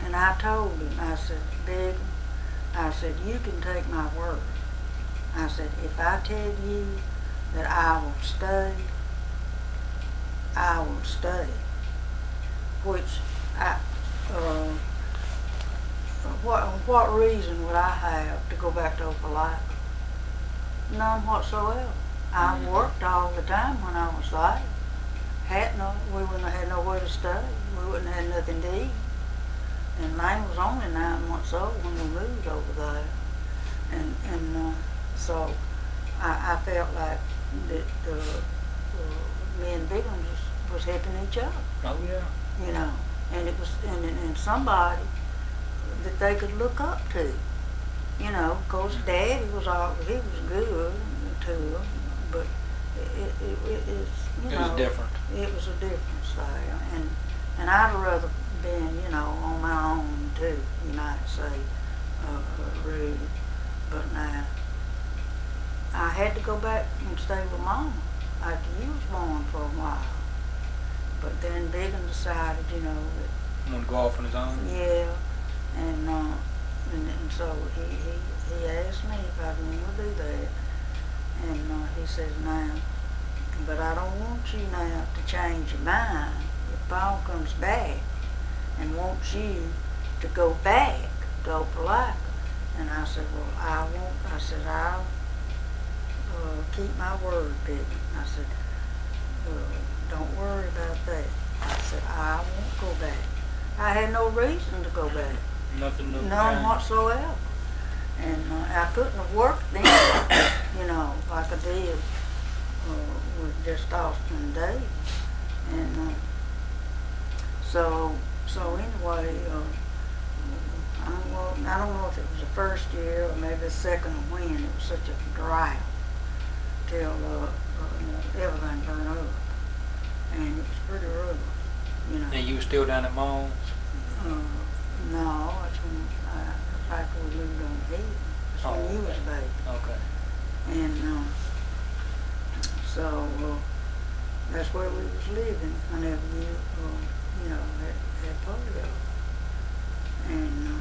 and I told him, I said, Big, I said, you can take my word. I said, if I tell you that I will stay, I will stay. Which what reason would I have to go back to Opelika? None whatsoever. I worked all the time when I was there. We wouldn't have had nowhere to stay. We wouldn't have had nothing to eat. And Lane was only 9 months old when we moved over there. And so I felt like that me and Big one was helping each other. Oh yeah. You know, and it was and somebody that they could look up to. You know, of course, Daddy he was good to them, but it was different. It was a difference there, and I'd rather been, you know, on my own too. You might say, rude, but now I had to go back and stay with Mama after you was born for a while. But then Biggin decided, you know, that Want to go off on his own? yeah, and so he asked me if I'd want to do that, and he says, now, but I don't want you now to change your mind. If Paul comes back and wants you to go back to Opelika, and I said, well, I'll keep my word, Biggin. I said, don't worry about that. I said, I won't go back. I had no reason to go back. Nothing. None whatsoever. And I couldn't have worked then, you know, like I did with just Austin and Dave. And so anyway, I don't know if it was the first year or maybe the second when it was such a drought till everything burned up. And it was pretty rough, you know. And you were still down at Mom's? No, that's when after we moved on here. That's when you was a baby. Okay. And So, that's where we was living whenever you know, had polio. And,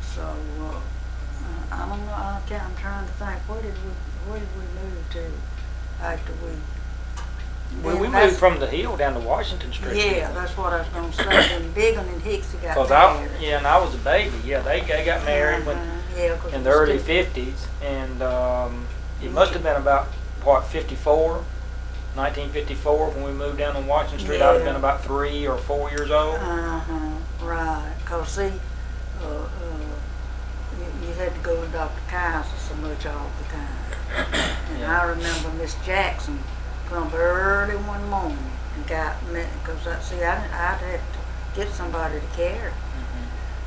so, I don't know, I'm trying to think, where did we move to after we? Well, we That's- moved from the hill down to Washington Street. Yeah, that's what I was gonna say, and Biggin and Hixie got Cause married. and I was a baby. Yeah, they got married Yeah, 'cause in we the early still- '50s, and it must have been about what 1954 when we moved down on Washington Street. I'd have Yeah. been about 3 or 4 years old. Right, cause see, you had to go to Dr. Kaiser so much all the time. And Yeah. I remember Miss Jackson come early one morning and got me, cause I'd have to get somebody to carry,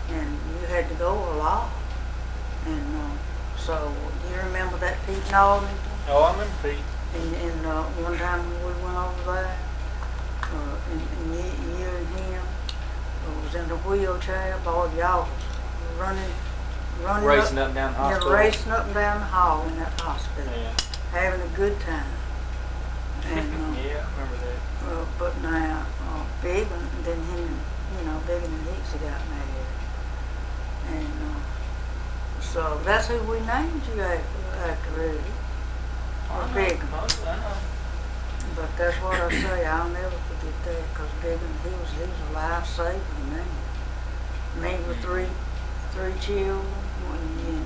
and you had to go a lot. And so, you remember that Pete Norlington? Oh, I remember Pete. And one time when we went over there, and you and him was in the wheelchair, boy, y'all was running Racing up and down the hospital. Yeah, racing up and down the hall in that hospital, Yeah. having a good time. And, Yeah, I remember that. but now, Big and then him, Big and Hixie got married. And so that's who we named you after, really. Or Big. I know. But that's what I say, I'll never forget that, because Biggin, he was a lifesaver to me. Me with three children, and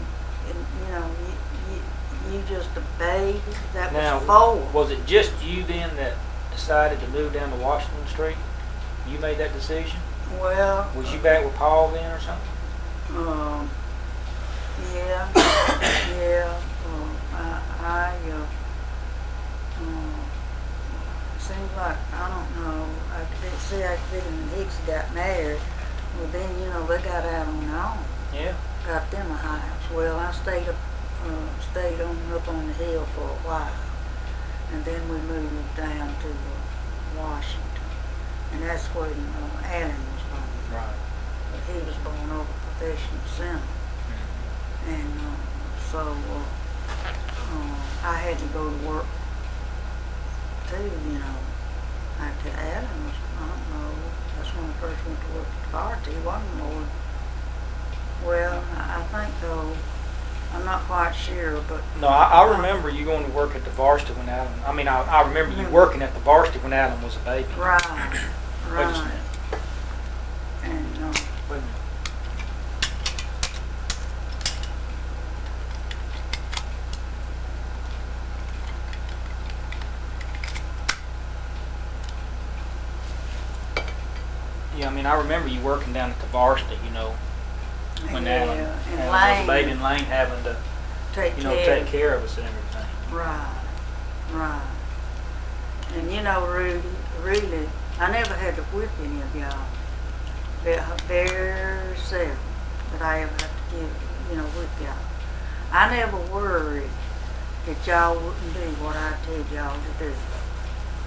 you just a baby, that Now, was 4. was it just you then that decided to move down to Washington Street? You made that decision? Well, Was you back with Paul then or something? yeah, yeah, seems like, I don't know, after Biggin and Hixie got married, well then, they got out on their own. Yeah. Got them a house. Well, I stayed up on the hill for a while, and then we moved down to Washington, and that's when Allen was born. Right. But he was born over professional center, and so I had to go to work too. After Allen was, I don't know. That's when I first went to work at the party. It wasn't more. Well, I think though, I'm not quite sure, but... No, I remember you going to work at the varsity when Alan, I remember you working at the varsity when Alan was a baby. Right, Wait just a right. minute. And, Wait a minute. Yeah, I remember you working down at the varsity, when Alan was a baby, and Lane having to, take take care of us and everything. Right, right. And really, I never had to whip any of y'all. Very seldom that I ever had to whip y'all. I never worried that y'all wouldn't do what I told y'all to do.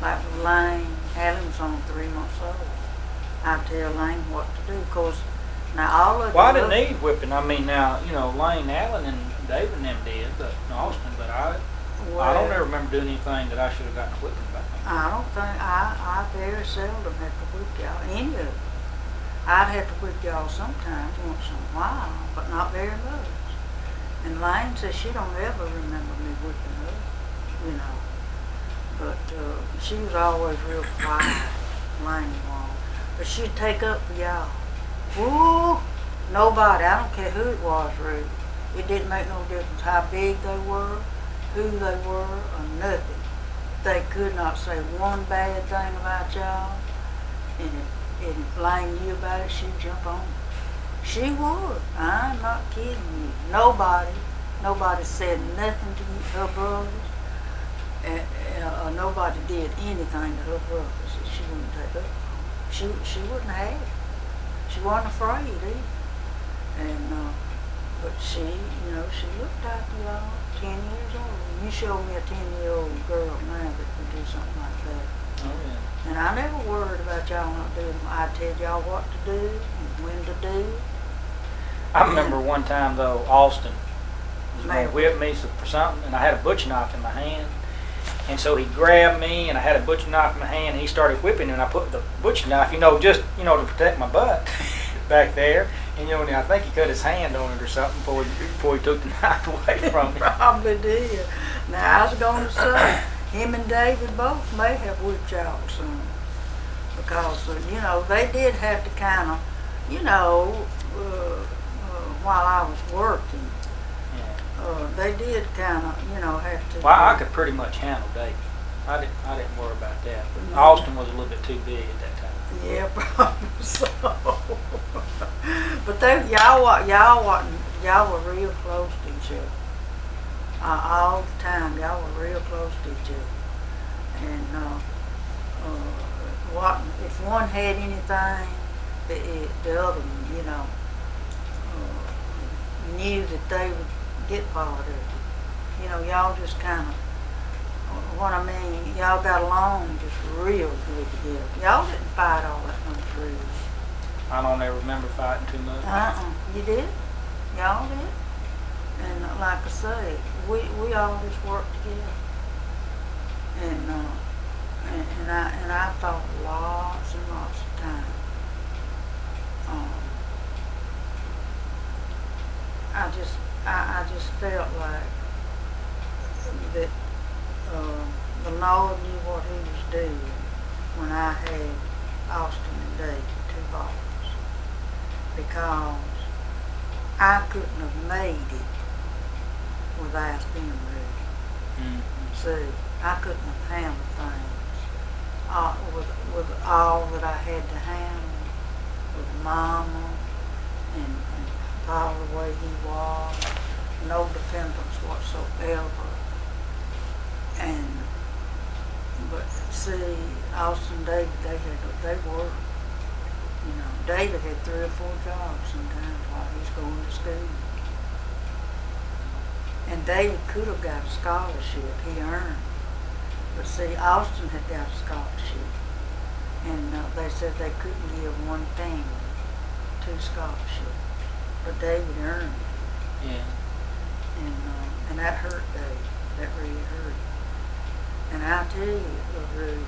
Like with Lane, Alan's on 3 months old. I tell Lane what to do, because now all of Well, I didn't need whipping. Lane, Allen, and David and them did, but Austin, but I don't ever remember doing anything that I should have gotten a whipping about. I don't think, I very seldom had to whip y'all, any of it. I'd have to whip y'all sometimes, once in a while, but not very much. And Lane says she don't ever remember me whipping her, But she was always real quiet, Lane was. But she'd take up for y'all. Woo! Nobody, I don't care who it was, really. It didn't make no difference how big they were, who they were, or nothing. They could not say one bad thing about y'all, and if Lane knew about it, she'd jump on it. She would. I'm not kidding you. Nobody said nothing to her brothers, and nobody did anything to her brothers that she wouldn't take up. She wouldn't have it. She wasn't afraid either. And but she looked after y'all, 10 years old. You show me a 10-year-old girl now that can do something like that. Oh yeah. And I never worried about y'all not doing. I tell y'all what to do and when to do it. I remember one time though, Austin was going to whip me for something, and I had a butcher knife in my hand, And so he grabbed me, and I had a butcher knife in my hand, and he started whipping, and I put the butcher knife, just, to protect my butt back there. And, and I think he cut his hand on it or something before he took the knife away from me. Probably did. Now, I was going to say, him and David both may have whipped y'all some. Because, they did have to kind of, while I was working, they did kind of, have to. Well, I could pretty much handle David. I didn't worry about that. But Austin was a little bit too big at that time. Yeah, probably so. But y'all were real close to each other. All the time, y'all were real close to each other. And if one had anything, the other one, knew that they would get part of it. Y'all just kind of, y'all got along just real good together. Y'all didn't fight all that much, really. I don't ever remember fighting too much. You did? Y'all did? And like I say, we all just worked together. And I thought lots and lots of time. I just felt like that the Lord knew what He was doing when I had Austin and Dave, two boys, because I couldn't have made it without them ready. Mm-hmm. See, I couldn't have handled things with all that I had to handle, with Mama and Paul the way he was, no dependence whatsoever. But see, Austin and David, they were, David had 3 or 4 jobs sometimes while he was going to school. And David could have got a scholarship, he earned. But see, Austin had got a scholarship. And they said they couldn't give one family 2 scholarships. But David earned it. Yeah. And that hurt David. That really hurt. And I tell you, Rudy,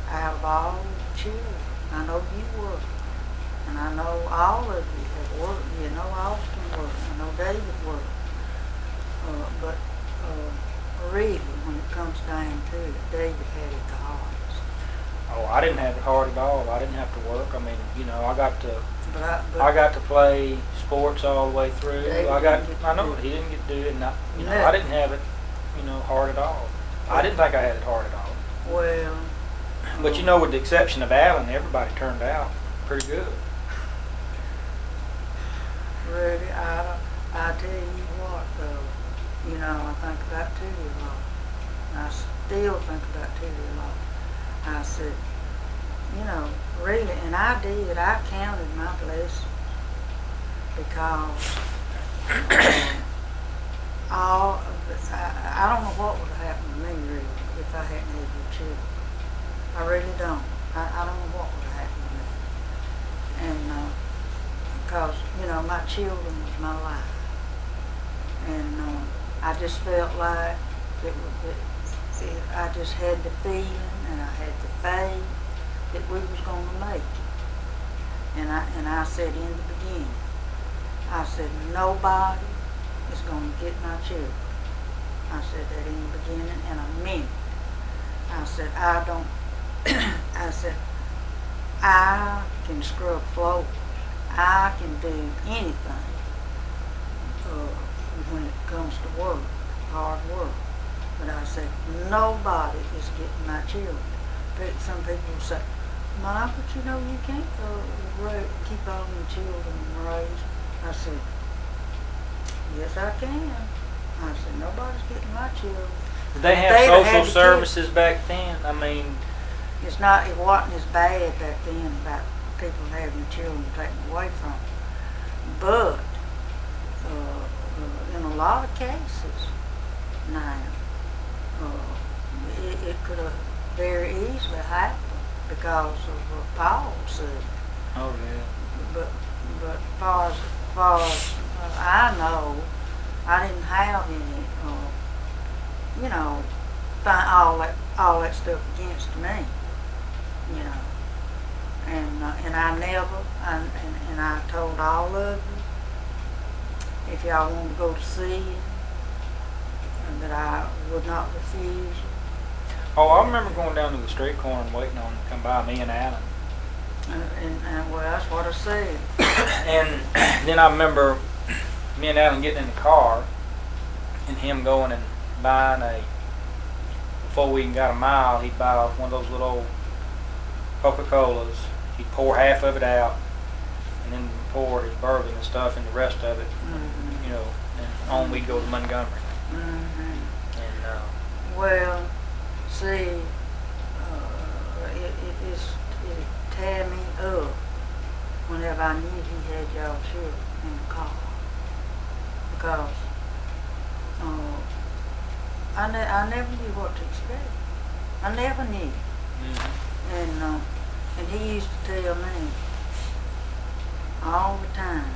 out of all the children, I know you work, and I know all of you have worked. You know Austin worked, I know David worked. But really, when it comes down to it, David had it the hardest. Oh, I didn't have it hard at all. I didn't have to work. I mean, I got to. I got to play sports all the way through. I know he didn't get to do it. And I didn't have it, hard at all. I didn't think I had it hard at all. Well. But with the exception of Alan, everybody turned out pretty good. Really, I tell you what, though, I think about Tilly a lot. And I still think about Tilly a lot. I said, really, and I counted my blessings because I don't know what would have happened to me, really, if I hadn't had your children. I really don't. I don't know what would have happened to me. And because, my children was my life. And I just felt like I just had the feeling and I had the faith that we was going to make it. And I said in the beginning, I said, nobody is going to get my children. I said that in the beginning, and I meant it. I said, I said, I can scrub floors. I can do anything when it comes to work, hard work. But I said, nobody is getting my children. But some people say, Ma, but you can't keep all your children raised. I said, yes, I can. I said, nobody's getting my children. Did they have social services back then? I mean, it wasn't as bad back then about people having children taken away from them. But in a lot of cases now, it could have very easily happened because of what Paul said. Oh yeah. But far as I know, I didn't have any, all all that stuff against me, you know. And I never, and I told all of you, if y'all want to go to sea, and that I would not refuse. Oh, I remember going down to the street corner and waiting on him to come by, me and Alan. And well, that's what I said. And then I remember me and Alan getting in the car and him going and buying before we even got a mile, he'd buy one of those little old Coca-Colas. He'd pour half of it out and then pour his bourbon and stuff and the rest of it, Mm-hmm. you know, and on we'd go to Montgomery. Mm-hmm. And Well, see, it tear me up whenever I knew he had y'all children in the car. Because I never knew what to expect. I never knew. And he used to tell me all the time,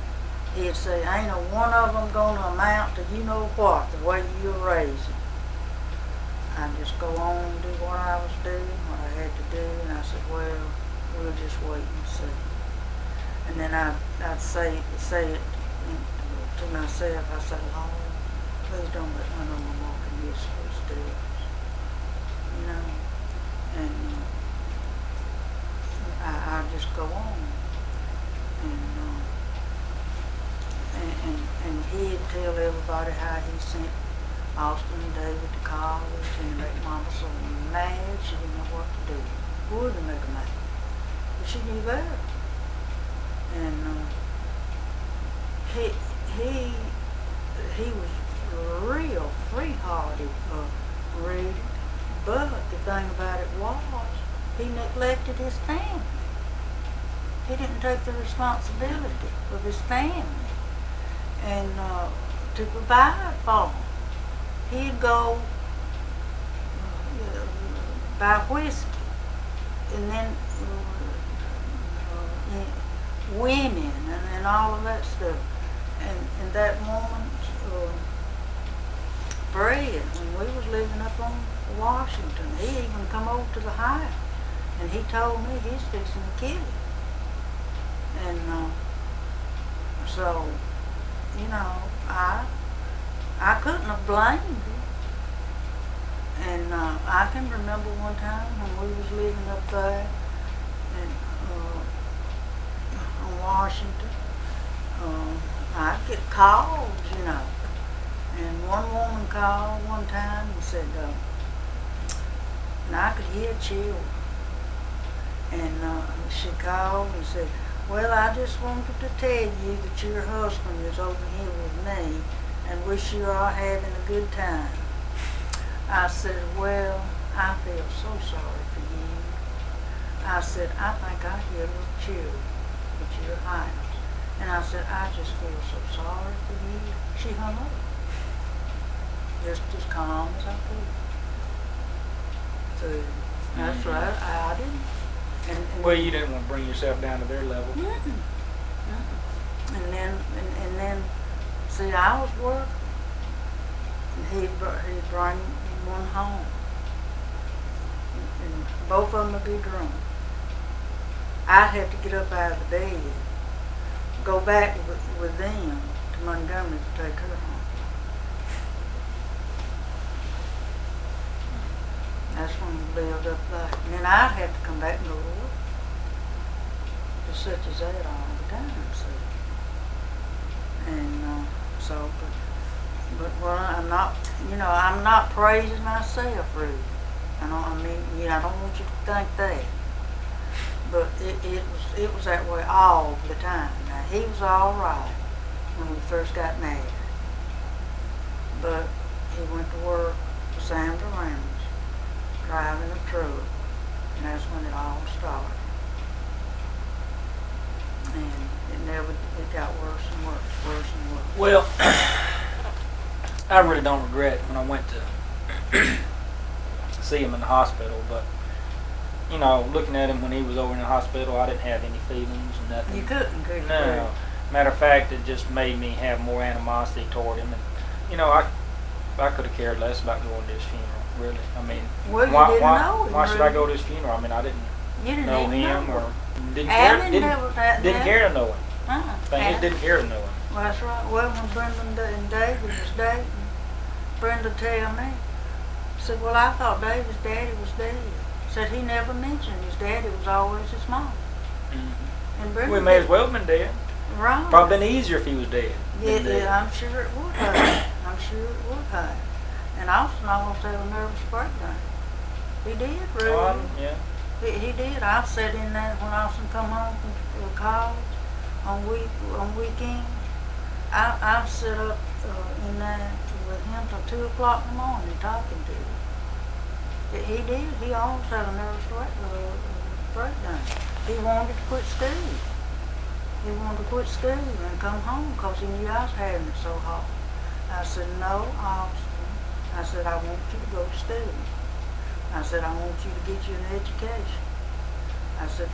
he'd say, ain't a one of them gonna amount to you know what, the way you're raising. I'd just go on and do what I was doing, what I had to do, and I said, well, we'll just wait and see. And then I'd say it to myself. I said, Lord, please don't let none of them walk in these footsteps. You know? And I just go on. And he'd tell everybody how he sent Austin and David to college and make Mama so mad she didn't know what to do. Wouldn't make her mad. But she knew better. And he was real free-hearted, Rudy. But the thing about it was, he neglected his family. He didn't take the responsibility of his family and to provide for them. He'd go buy whiskey and then women and all of that stuff. And that woman's bread, when we was living up on Washington, he even come over to the house and he told me he's fixing to kill him. And so, you know, I couldn't have blamed him. And I can remember one time when we was living up there in, on Washington, I'd get calls, you know. And one woman called one time and said, and I could hear children. And she called and said, well, I just wanted to tell you that your husband is over here with me and wish you are having a good time. I said, well, I feel so sorry for you. I said, I think I hear little children at your house. And I said, I just feel so sorry for you. She hung up. Just as calm as I could. So that's right, I didn't. And well, you didn't want to bring yourself down to their level. And then, see, I was working, and he'd bring one home, and both of them would be drunk. I'd have to get up out of the bed, go back with them to Montgomery to take her home. That's when we lived up there. And then I'd have to come back and go to work. Just such as that all the time, see. And so, but well, I'm not praising myself, Rudy. I mean, I don't want you to think that. But it was that way all the time. Now, he was all right when we first got married. But he went to work for Sandra Ramsey, driving a truck, and that's when it all started. And it got worse and worse and worse. Well, I really don't regret when I went to see him in the hospital, but you know, looking at him when he was over in the hospital, I didn't have any feelings, nothing. You couldn't, could you? No. Matter of fact, it just made me have more animosity toward him. And you know, I could have cared less about going to his funeral. Really, I mean, Well, you why didn't know him, why should I really. go to his funeral? I mean, I didn't You didn't know even him know or didn't Alan care. never that Didn't care to know him. Thing is, Alan. didn't care to know him. Well, that's right. Well, when Brenda and David was dating, Brenda tell me, said, well, I thought David's daddy was dead. Said he never mentioned his daddy was always his mom. Mm-hmm. And Brenda We may as well have been dead. Right. Probably been easier if he was dead. Yeah, than dead. yeah, I'm sure it would have. I'm sure it would have. And Austin almost had a nervous breakdown. He did, really. Yeah. He did. I sat in there when Austin come home from college on weekends. I sit up in there with him till 2 o'clock in the morning talking to him. He did. He almost had a nervous breakdown. He wanted to quit school. He wanted to quit school and come home because he knew I was having it so hard. I said, no, Austin. I said, I want you to go to school. I said, I want you to get you an education. I said,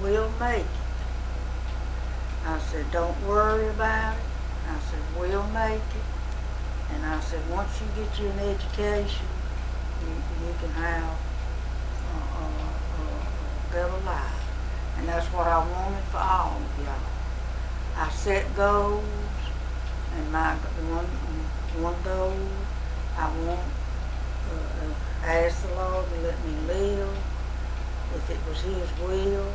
we'll make it. I said, don't worry about it. I said, we'll make it. And I said, once you get you an education, you can have a better life. And that's what I wanted for all of y'all. I set goals, and my one goal, I want ask the Lord to let me live, if it was His will,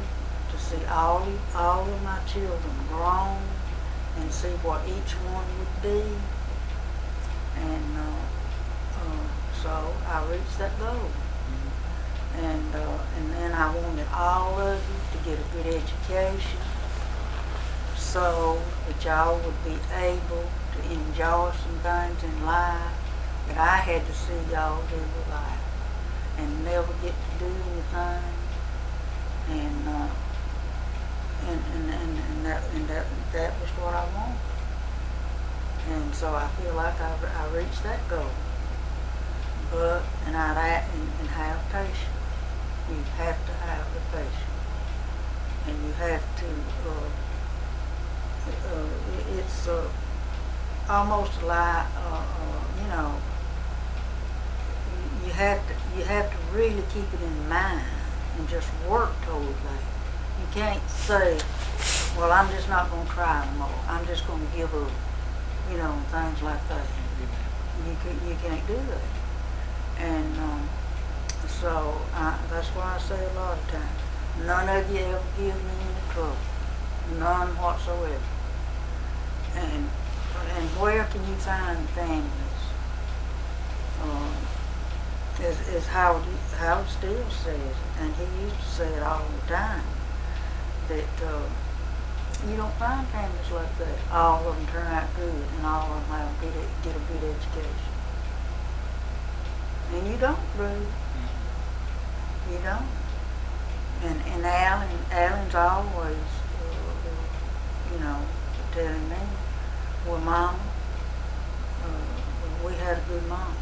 to see all of my children grown and see what each one would be. And so I reached that goal. And then I wanted all of you to get a good education so that y'all would be able to enjoy some things in life that I had to see y'all do with life and never get to do anything. And that was what I wanted. And so I feel like I reached that goal. But, and have patience. You have to have the patience. And you have to, it's almost like, you know, you have to really keep it in mind and just work toward that. You can't say, well, I'm just not going to try anymore. I'm just going to give up, you know, things like that. You can't do that. And so that's why I say a lot of times, none of you ever give me any trouble. None whatsoever. And where can you find families? As Howard still says, and he used to say it all the time, that you don't find families like that. All of them turn out good, and all of them get a good education. And you don't, really. You don't. And Alan's always, you know, telling me, well, Mama, we had a good mom.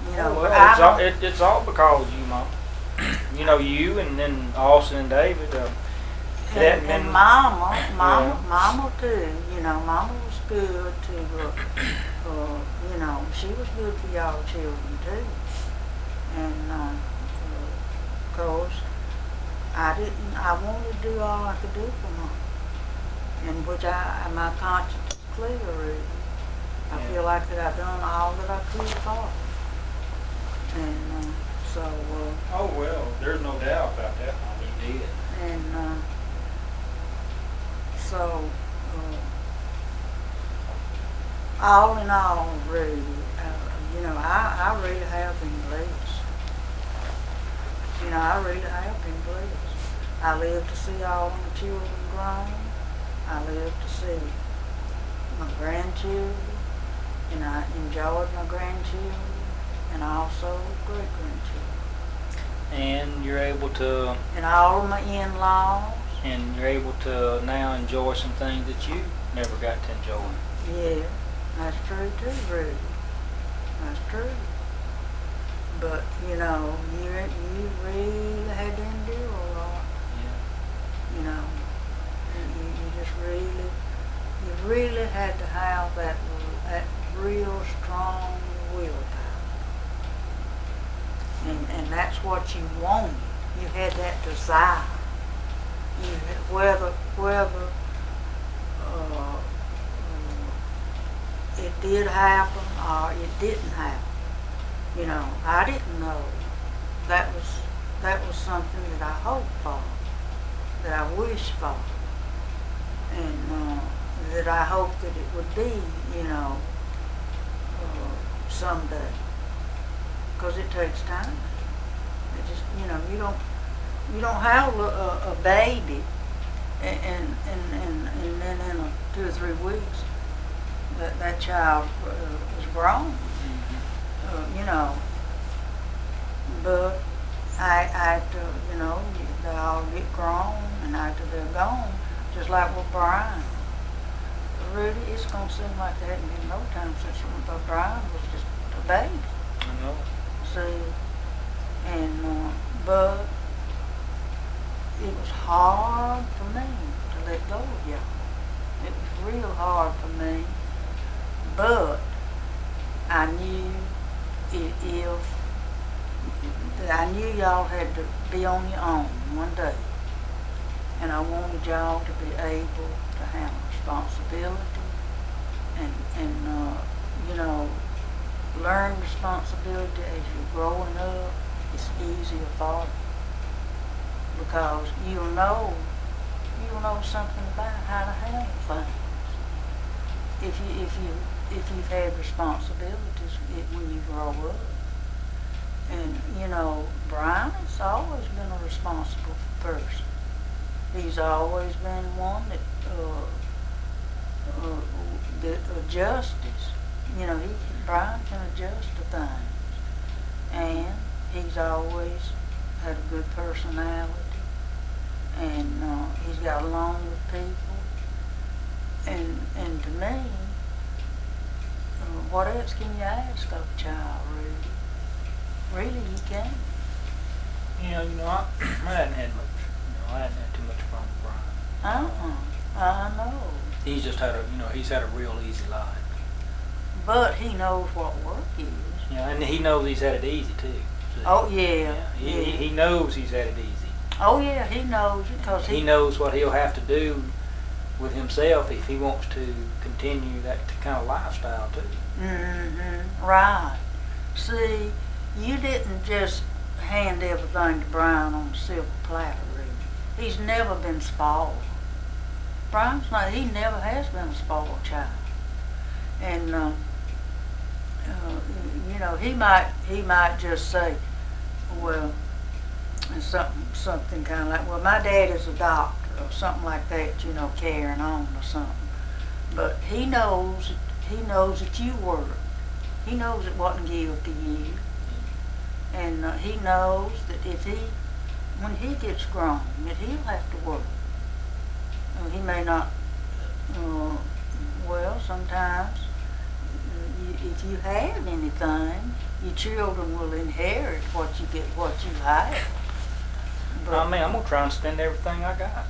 You know, oh, well, it's all because of you, Mom. You know, you and then Austin and David. And Mama too. You know, Mama was good to, you know, she was good for y'all children too. And of course, I wanted to do all I could do for Mom. And which my conscience is clear really. I feel like that I've done all that I could for her. And so. Oh well, there's no doubt about that, Mom. You did. And so, all in all, really, you know, I really have been blessed. You know, I really have been blessed. I live to see all my children grown. I live to see my grandchildren, and I enjoyed my grandchildren, and also great-grandchildren. And you're able to... And all of my in-laws. And you're able to now enjoy some things that you never got to enjoy. Yeah, that's true too, Rudy. That's true. But, you know, you really had to endure a lot. Yeah. You know, you just really had to have that real strong willpower. And that's what you wanted. You had that desire. You had, whether it did happen or it didn't happen. You know, I didn't know. That was something that I hoped for, that I wished for, and that I hoped that it would be, you know, someday. Because it takes time. It just, you know, you don't have a baby and then in 2 or 3 weeks that child is grown. You know, but after, you know, they all get grown, and after they're gone, just like with Brian. Really, it's going to seem like there hadn't been no time since Brian was just a baby. I know. See, and but it was hard for me to let go of y'all. It was real hard for me, but I knew I knew y'all had to be on your own one day, and I wanted y'all to be able to handle responsibility and you know, learn responsibility as you're growing up. It's easier for you because you'll know something about how to handle things. If you've had responsibilities when you grow up. And, you know, Brian has always been a responsible person. He's always been one that adjusts. You know, Brian can adjust to things. And he's always had a good personality. And he's got along with people. And to me, what else can you ask of a child, really? Really, you can't. Yeah, you know, I hadn't had much. You know, I hadn't had too much fun with Brian. I know. He's just had he's had a real easy life. But he knows what work is. Yeah, and he knows he's had it easy too. See? Oh yeah. He knows he's had it easy. Oh yeah, he knows it because he knows what he'll have to do with himself if he wants to continue that kind of lifestyle too. Mm-hmm. Right. See, you didn't just hand everything to Brian on a silver platter, really. He's never been spoiled. Brian's not. He never has been a spoiled child. And you know, he might just say, well, something kind of like, well, my dad is a doctor or something like that. You know, carrying on or something. But he knows that you work. He knows it wasn't given to you. And he knows that when he gets grown, that he'll have to work. He may not, well, sometimes, if you have anything, your children will inherit what you have. But, I mean, I'm going to try and spend everything I got.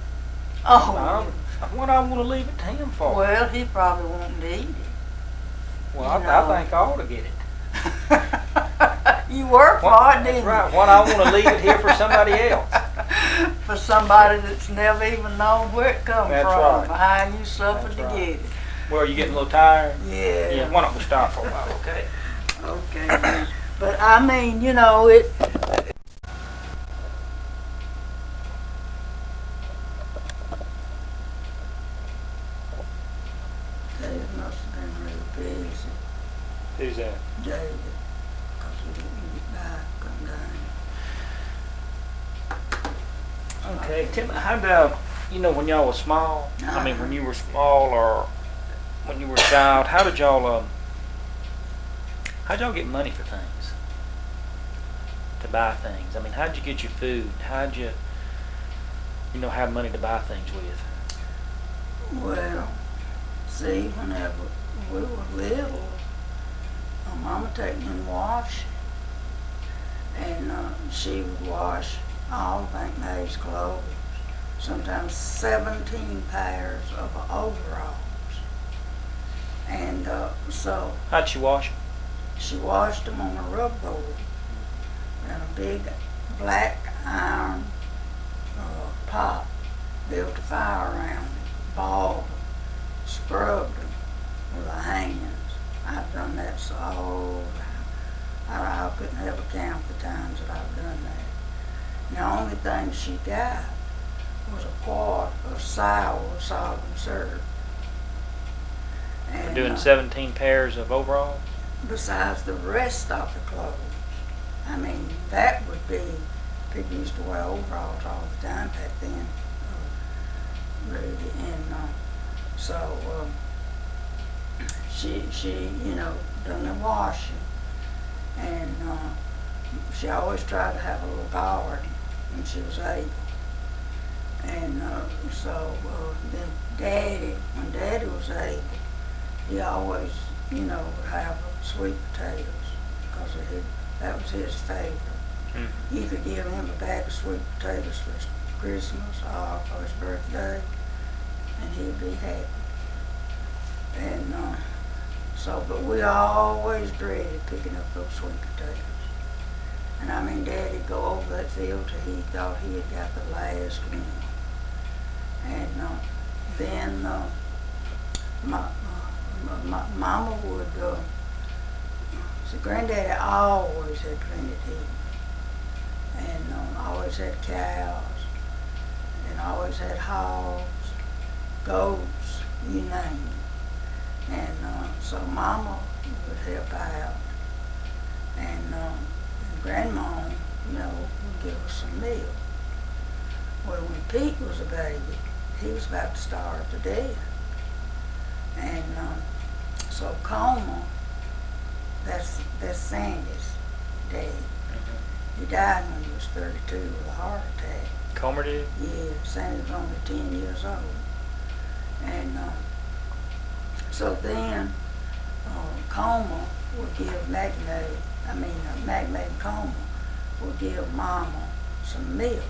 Oh. What I want to leave it to him for? Well, he probably won't need it. Well, I think I ought to get it. You work for it, didn't you? That's right. What I want to leave it here for somebody else. For somebody that's never even known where it come That's from, right. or how you suffered That's to right. get it. Well, you getting a little tired? Yeah. Yeah, why don't we stop for a while, okay? Okay. But I mean, you know, it. David must have been real busy. Who's that? David, because he didn't get back, come down. Okay, Tim, how'd, you know, when y'all was small, I mean, when you were small or when you were a child, how'd y'all get money for things? To buy things? I mean, how'd you get your food? How'd you have money to buy things with? Well, see, whenever we were little, my mama take me and wash, and she would wash all of Aunt May's clothes, sometimes 17 pairs of overalls. And so How'd she wash 'em? she washed them on a rub board and a big black iron pot, built a fire around it, boiled them, scrubbed them with her hands. I've done that so I couldn't ever count the times that I've done that. And the only thing she got was a quart of sour sorghum syrup. For And, doing 17 pairs of overalls? besides the rest of the clothes. I mean, that would be, people used to wear overalls all the time back then, Rudy. And so she, you know, done the washing. And she always tried to have a little garden when she was able. And so then Daddy, when Daddy was able, he always, you know, would have sweet potatoes because that was his favorite. Mm-hmm. You could give him a bag of sweet potatoes for his Christmas or for his birthday, and he'd be happy. And so, but we always dreaded picking up those sweet potatoes. And I mean, Daddy'd go over that field till he thought he had got the last one. And then my mama would, so Granddaddy always had plenty to eat. And always had cows, and always had hogs, goats, you name it. And so Mama would help out. And Grandma, you know, would give us some milk. Well, when Pete was a baby, he was about to starve to death. And so Coma, that's Sandy's dad. Mm-hmm. He died when he was 32 with a heart attack. Comer did? Yeah, Sandy was only 10 years old. And so then Coma would give Magnet and Coma would give Mama some milk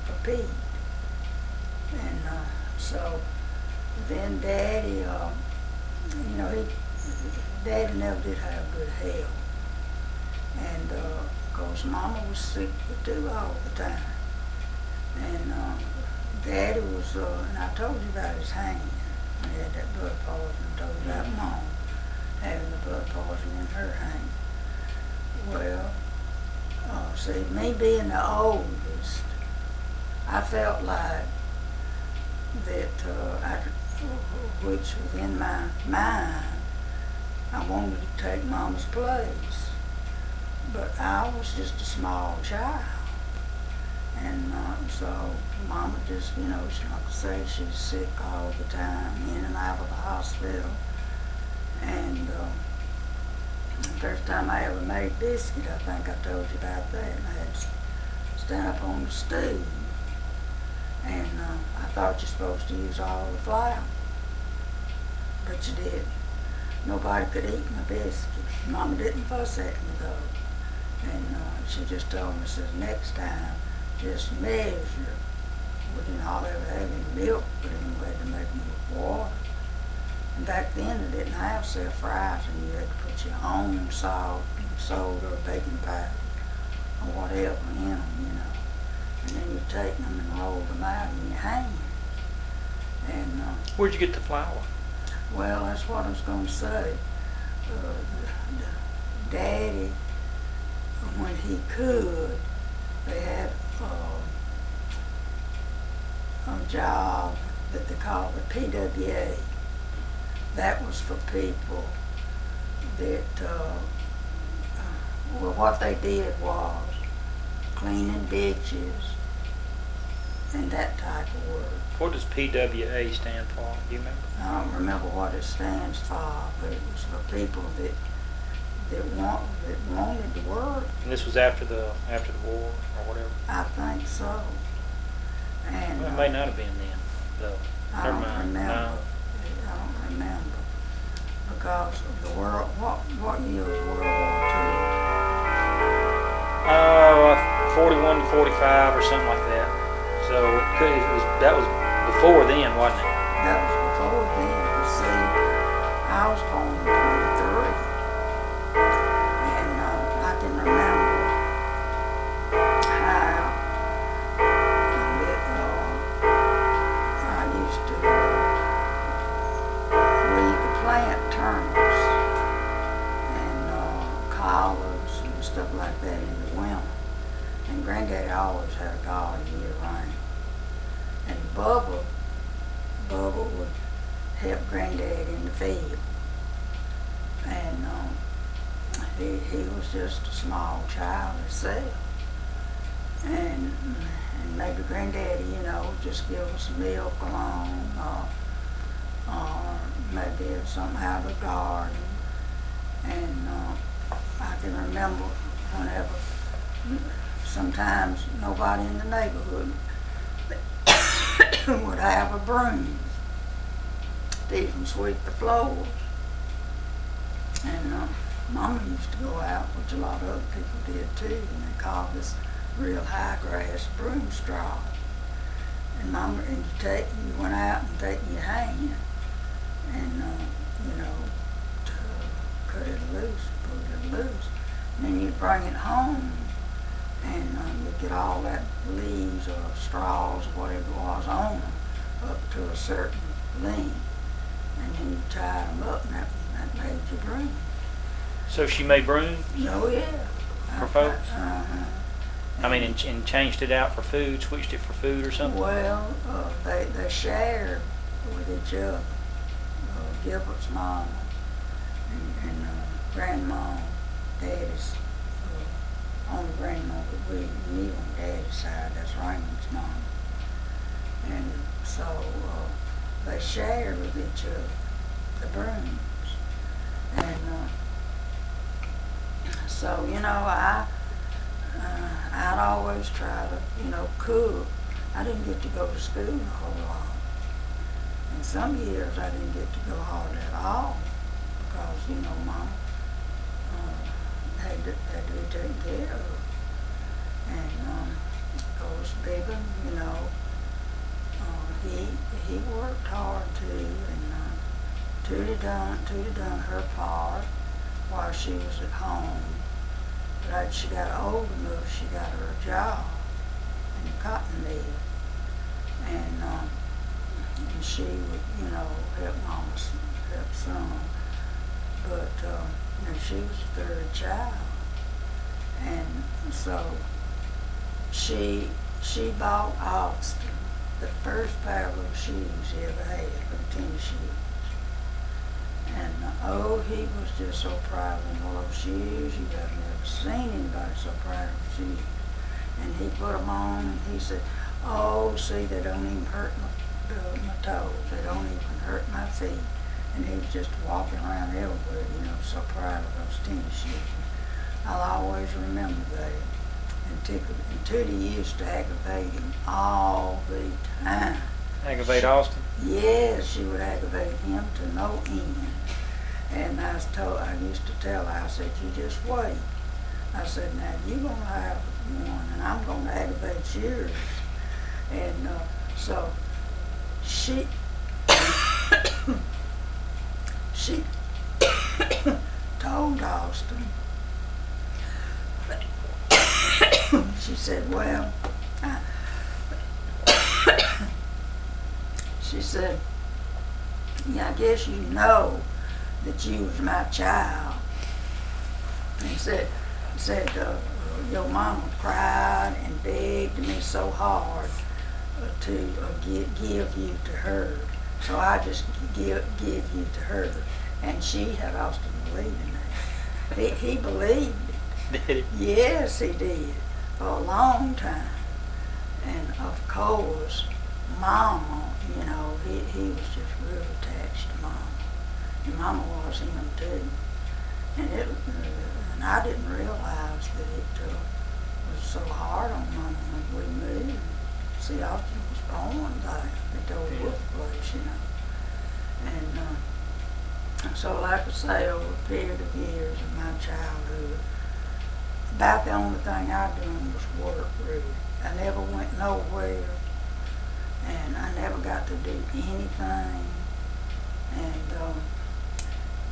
for Pete. And so then Daddy, you know, Daddy never did have good health. And of course Mama was sick too all the time. And Daddy was, and I told you about his hand. He had that blood poison. I told you about Mom having the blood poison in her hand. Well, see, me being the oldest, I felt like that, which was in my mind, I wanted to take Mama's place. But I was just a small child. And so Mama just, you know, she, like I say, she was sick all the time, in and out of the hospital. And the first time I ever made biscuit, I think I told you about that. And I had to stand up on the stove. And I thought you're supposed to use all the flour. But you didn't. Nobody could eat my biscuit. Mama didn't fuss at me though. And she just told me, says, next time, just measure. We didn't all ever have any milk, but anyway, to make me water. And back then they didn't have self-rising. You had to put your own salt and soda or baking powder or whatever in them, you know. And then you take them and roll them out in your hand. And Where'd you get the flour? well, that's what I was going to say. Daddy, when he could, they had a job that they called the PWA. That was for people that, well, what they did was cleaning ditches and that type of work. What does PWA stand for? Do you remember? I don't remember what it stands for, but it was for people that wanted to work. And this was after the war or whatever? I think so. And Well, it may not have been then, though. I Never don't mind. remember. No. I don't remember because of the world. What year was World War 41 to 45 or something like that. So that was before then, wasn't it? II? That was before then. But see, I I was born in 23. And I can remember how I used to, where you could plant turnips and collards and stuff like that in the winter. And Granddaddy always had a garden year round. And Bubba would help Granddad in the field. And he was just a small child himself. And maybe Granddaddy, just give us milk along, or maybe something out of the garden. And I can remember whenever, sometimes nobody in the neighborhood would have a broom to even sweep the floors. And Mama used to go out, which a lot of other people did too, and they called this real high grass broom straw. And Mama, and you went out and take your hand and to cut it loose, pull it loose. And then you'd bring it home and you'd get all that leaves or straws or whatever it was on them up to a certain length. And then you tied them up and that made your broom. So she made brooms Oh yeah. for folks? Uh-huh. I mean, and changed it out for food, switched it for food or something? Well, they shared with each other. Gilbert's mama and grandma, Daddy's, only grandma that we knew on Daddy's side, that's Raymond's mom. And so they shared with each other the brooms. And so, I'd always try to, cook. I didn't get to go to school a whole lot. And some years I didn't get to go hardly at all because, Mom had to be taken care of. And of course, Bigger, he worked hard too, and Tootie done her part while she was at home. But as she got old enough, she got her a job in the cotton mill. And she would, help Mama, help some. But she was the third child. And so she bought Austin the first pair of shoes he ever had, little tennis shoes. And he was just so proud of them little shoes. You have never seen anybody so proud of shoes. And he put them on and he said, see, they don't even hurt my toes. They don't even hurt my feet. And he was just walking around everywhere, so proud of those tennis shoes. I'll always remember that. And Tootie used to aggravate him all the time. Aggravate Austin? Yes, she would aggravate him to no end. And I used to tell her, I said, you just wait. I said, now you're going to have one and I'm going to aggravate yours. And so she told Austin, she said, well, she said, yeah, I guess you know that you was my child. And said, your mama cried and begged me so hard to give you to her. So I just give you to her. And she had Austin believing that. He believed it. Did he? Yes, he did. For a long time. And of course, Mama, he was just real attached to Mama. And Mama was him too. And I didn't realize that it was so hard on Mama when we moved. See, Austin was born there at the old Wolf place, And so, like I say, over a period of years of my childhood, about the only thing I done was work, really. I never went nowhere, and I never got to do anything. And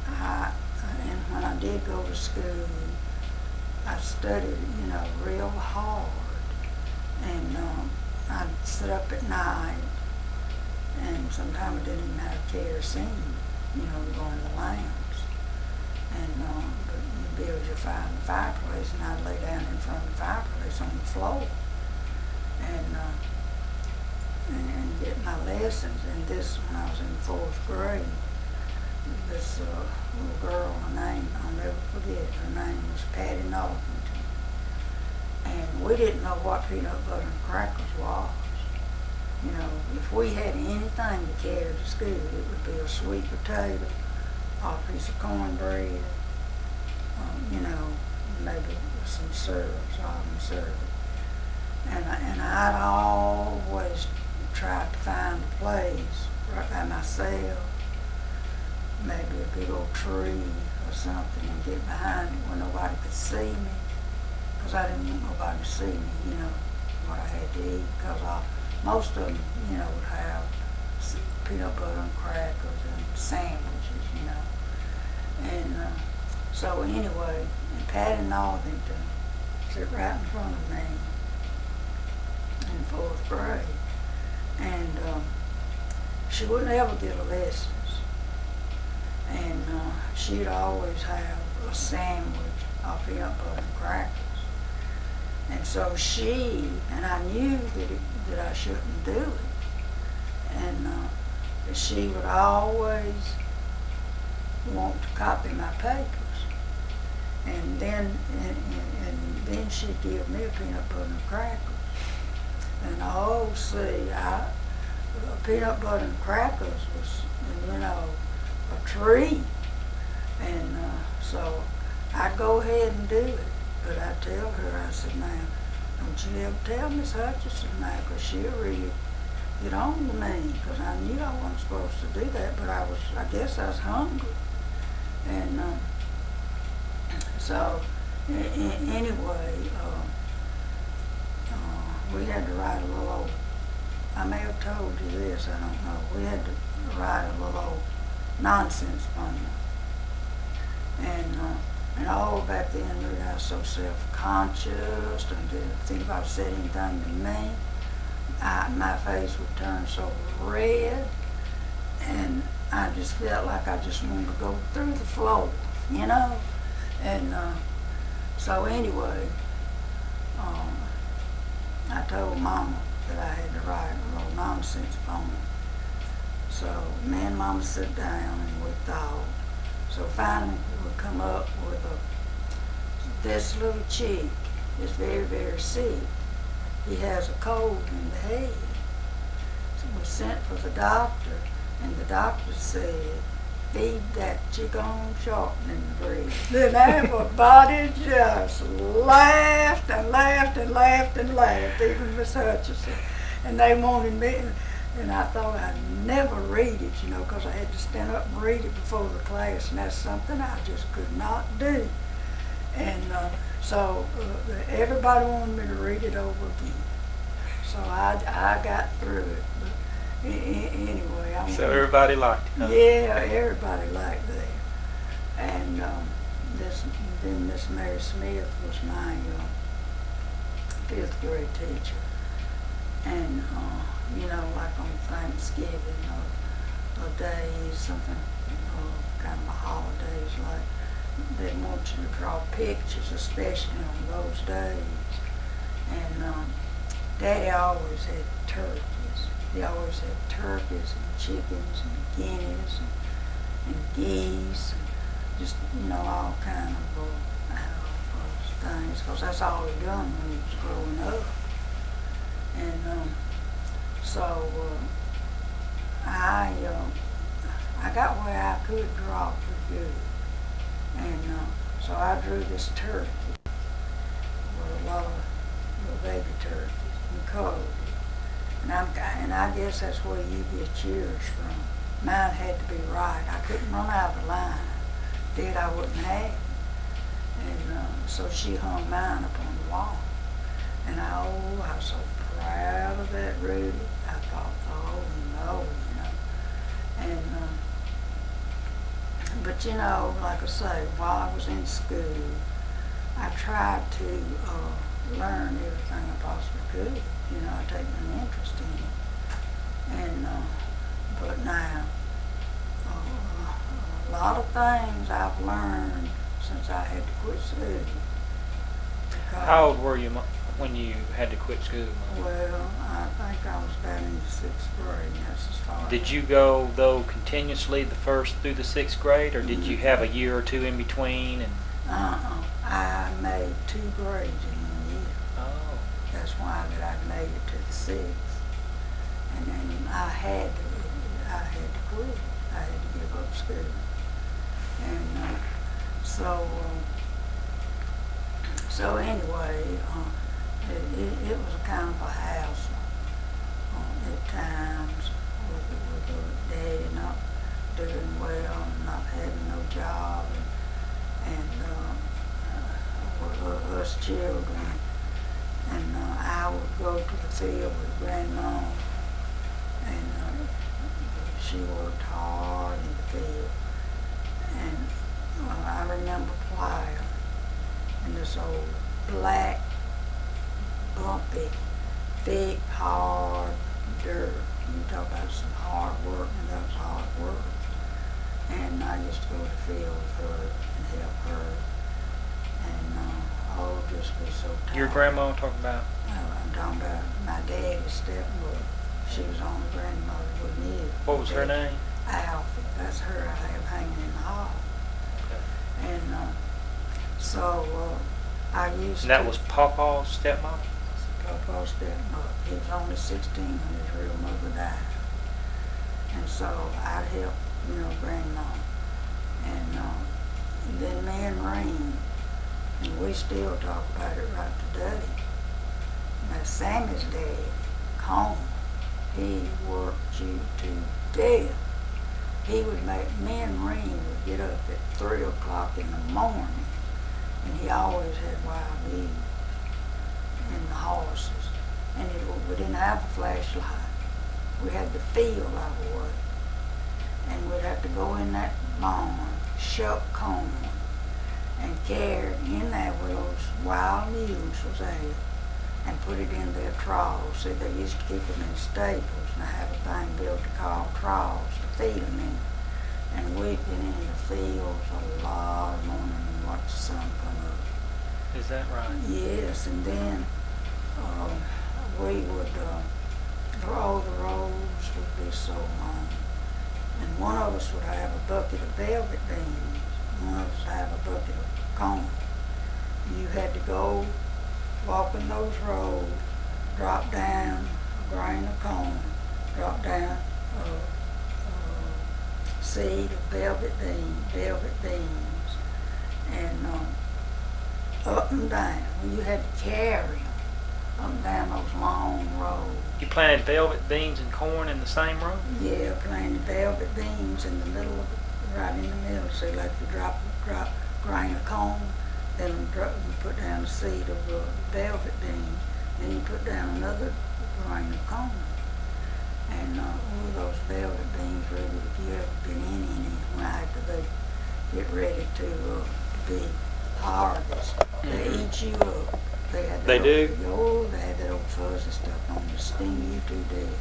and when I did go to school, I studied, real hard. And I'd sit up at night, and sometimes I didn't even have kerosene, to go in the lamps. And but you'd build your fire in the fireplace, and I'd lay down in front of the fireplace on the floor, and get my lessons. And this, when I was in the 4th grade, this little girl, her name, I'll never forget, her name was Patty Northington. And we didn't know what peanut butter and crackers was. If we had anything to carry to school, it would be a sweet potato, or a piece of cornbread, maybe some syrup, salt and syrup. And I'd always tried to find a place right by myself, maybe a big old tree or something, and get behind it where nobody could see me, because I didn't want nobody to see me, what I had to eat, because most of them, would have peanut butter and crackers and sandwiches, And so anyway, and Patty Northington sit right in front of me in 4th grade, and she wouldn't ever get a lessons, and she'd always have a sandwich of peanut butter and crackers. And so and I knew that I shouldn't do it, and she would always want to copy my papers, and then she'd give me a peanut butter and crackers. And peanut butter and crackers was, a treat, and so I'd go ahead and do it. But I tell her, I said, now, don't you ever tell Miss Atchison now, because she'll really get on to me, because I knew I wasn't supposed to do that, but I guess I was hungry. And so, anyway, we had to write a little old, I may have told you this, I don't know, we had to write a little old nonsense poem. And all back then, I was so self-conscious, and if anybody said anything to me, my face would turn so red, and I just felt like I just wanted to go through the floor, And so anyway, I told Mama that I had to write a little nonsense poem. So me and Mama sat down and we thought. So finally we come up with this little chick is very, very sick. He has a cold in the head. So we sent for the doctor, and the doctor said, feed that chick on shortening bread. Then everybody just laughed and laughed and laughed and laughed, even Miss Atchison. And they wanted me, and I thought I'd never read it, because I had to stand up and read it before the class, and that's something I just could not do. And so everybody wanted me to read it over again. So I got through it. But anyway. So everybody liked it, huh? Yeah, everybody liked that. And then Miss Mary Smith was my 5th grade teacher. And, like on Thanksgiving or days, something, kind of holidays, like they want you to draw pictures, especially on those days. And Daddy always had turkeys. He always had turkeys and chickens and guineas and geese, and just, all kind of things, because that's all he done when he was growing up. And so I got where I could draw pretty good. And so I drew this turkey with a lot of little baby turkeys and colored it. And I guess that's where you get yours from. Mine had to be right. I couldn't run out of the line. Did I wouldn't have it. And so she hung mine up on the wall. And I was so proud of that, Rudy. I thought, oh no, And But you know, like I say, while I was in school, I tried to learn everything I possibly could. You know, I take an interest in it. And, but now, a lot of things I've learned since I had to quit school. How old were you when you had to quit school, Mom? Well, I think I was about in the 6th grade, and that's as far Did as you go, though, continuously the 1st through the 6th grade, or did you have a year or two in between? And I made 2 grades in 1 year. oh, That's why that I made it to the 6th. And then I had to quit. I had to give up school. And so anyway, it was a kind of a hassle at times with Daddy not doing well and not having no job and us children. And I would go to the field with Grandma, and she worked hard in the field. And I remember plowing in this old black, bumpy, thick, hard dirt. You talk about some hard work, and that was hard work. And I used to go to the field with her and help her. And just be so tired. your grandma talking about? I'm talking about my daddy's stepmother. She was on the grandmother with me. What was her name? Alfie. That's her I have hanging in the hall. Okay. And I used And that to... was Papa's stepmom? Papa's stepmother. He was only 16 when his real mother died. And so I'd help, Grandma. And then me and Reen, and we still talk about it right today. Now, Sammy's dad, Coleman, he worked you to death. He would make, me and Reen would get up at 3 o'clock in the morning, and he always had wild meat and the horses. And we didn't have a flashlight. We had to feel our way. And we'd have to go in that barn, shuck corn, and carry it in there where those wild mules was at, and put it in their troughs. See, they used to keep them in stables, and I have a thing built to call troughs to feed them in. And we'd been in the fields a lot of morning and watch the sun come up. Is that right? Yes, and then we would, the roads would be so long. And one of us would have a bucket of velvet beans. One of us would have a bucket of corn. You had to go walking those roads, drop down a grain of corn, drop down a seed of velvet beans, and up and down. You had to carry them up and down those long roads. You planted velvet beans and corn in the same row? Yeah, planted velvet beans in the middle of it, right in the middle. So like you drop grain of corn, then you put down a seed of velvet beans, then you put down another grain of corn. And those velvet beans, really, if you ever been in any, after they get ready to be harvested, they eat you up. They do? Oh, they had that old fuzzy stuff on to sting you to death.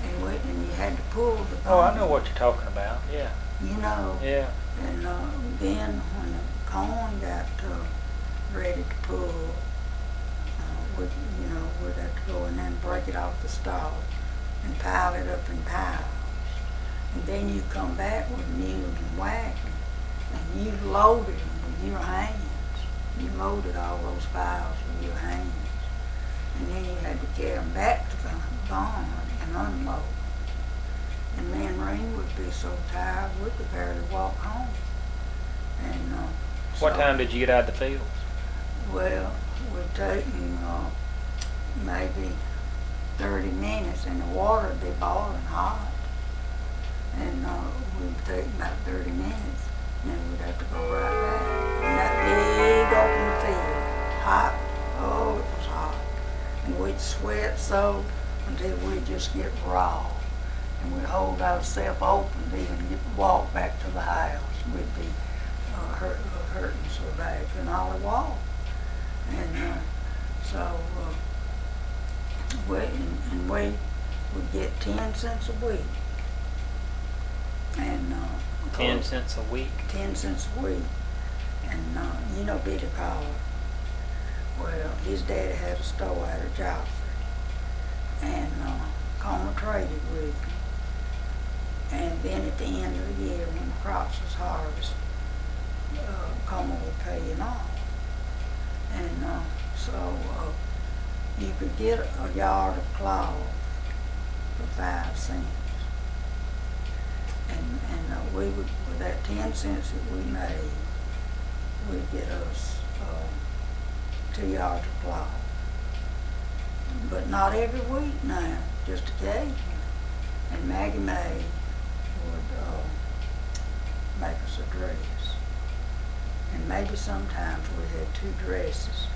And you had to pull the corn. Oh, I know what you're talking about, yeah. You know. Yeah. And then when the corn got ready to pull, we'd have to go in there and break it off the stalk and pile it up in piles. And then you come back with mules and wagons, and you loaded them with your hands. You loaded all those piles with your hands. And then you had to carry them back to the barn and unload them. And me and Reen would be so tired we could barely walk home. And What time did you get out of the fields? Well, we'd take maybe 30 minutes, and the water would be boiling hot. And we'd take about 30 minutes, and then we'd have to go right back. And that big open field, hot, oh, it was hot. And we'd sweat so until we'd just get raw. And we'd hold ourselves open to even walk back to the house. we'd be hurting so bad, couldn't hardly walk. And so we would get 10 cents a week. And 10 cents a week? 10 cents a week. And you know Billy Collar. Well, his daddy had a store out of Joffrey. And Comer traded with him. And then at the end of the year, when the crops was harvested, Comer would pay it off. And so you could get a yard of cloth for 5 cents. And we would, with that 10 cents that we made, we'd get us 2 yards of cloth. But not every week now, just occasionally. And Maggie May would make us a dress. And maybe sometimes we had 2 dresses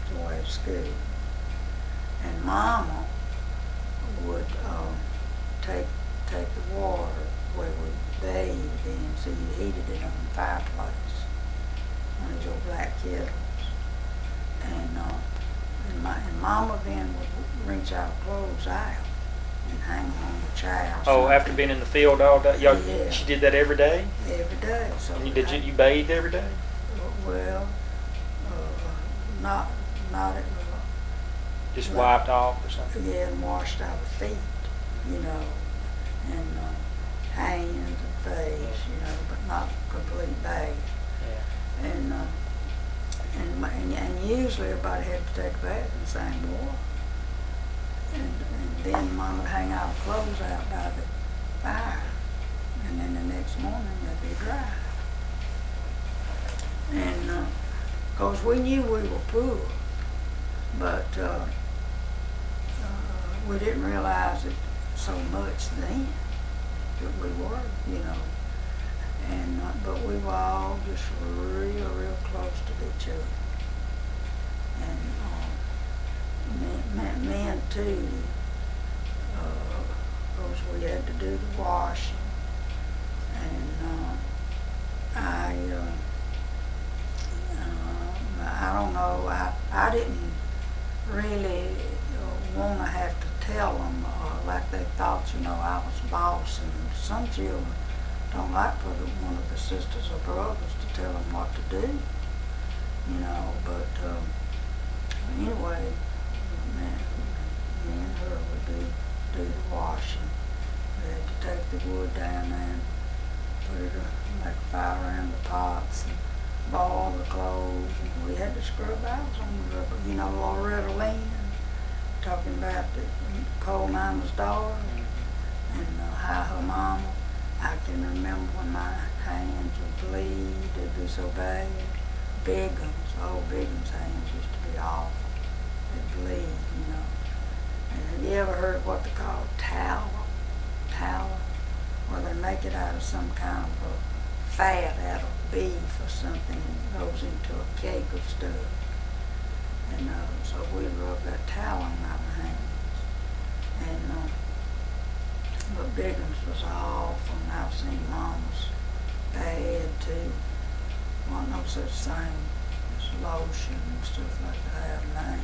to wear to school. And Mama would take the water where we bathed in, so you heated it on the fireplace, one of those black kettles. And Mama then would rinse our clothes out and hang them on the chair. Oh, after being in the field all day? Yeah. She did that every day? Every day. So And you bathed every day? Well, not Just wiped off or something? yeah, and washed our feet, you know, and hands and face, you know, but not complete bath. Yeah. And usually everybody had to take a bath in the same water. And then Mom would hang our clothes out by the fire, and then the next morning they'd be dry. And of course we knew we were poor, but we didn't realize it so much then that we were, you know. And but we were all just real close to each other. And men too. Of course, we had to do the washing, and I don't know. I didn't really want to have to tell them like they thought, you know, I was boss. And some children don't like for one of the sisters or brothers to tell them what to do, you know. But anyway, me and her would do the washing. We had to take the wood down there and put it, make a fire around the pots and boil the clothes. And we had to scrub out on the rubber. You know, Loretta Lynn, talking about the coal miner's daughter, and how her mama, I can remember when my hands would bleed, they'd be so bad. Bigum's, Bigum's hands used to be awful. They'd bleed, you know. And have you ever heard what they call tallow? Where they make it out of some kind of a fat out of beef or something, and it goes into a cake of stuff. And so we'd rub that tallow on our hands. And but Bigum's was awful, and I've seen Mama's bad too. Wasn't no such thing as lotion and stuff like they have now.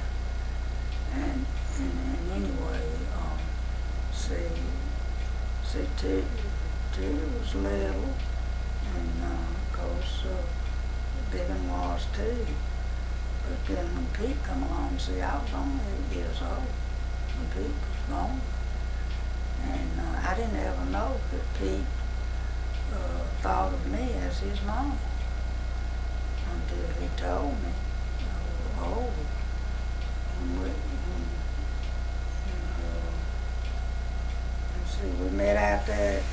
And anyway, Tilly was little, and of course Biggum was too. But then when Pete come along, see, I was only 8 years old when Pete was born. And I didn't ever know that Pete thought of me as his mom until he told me. We met out there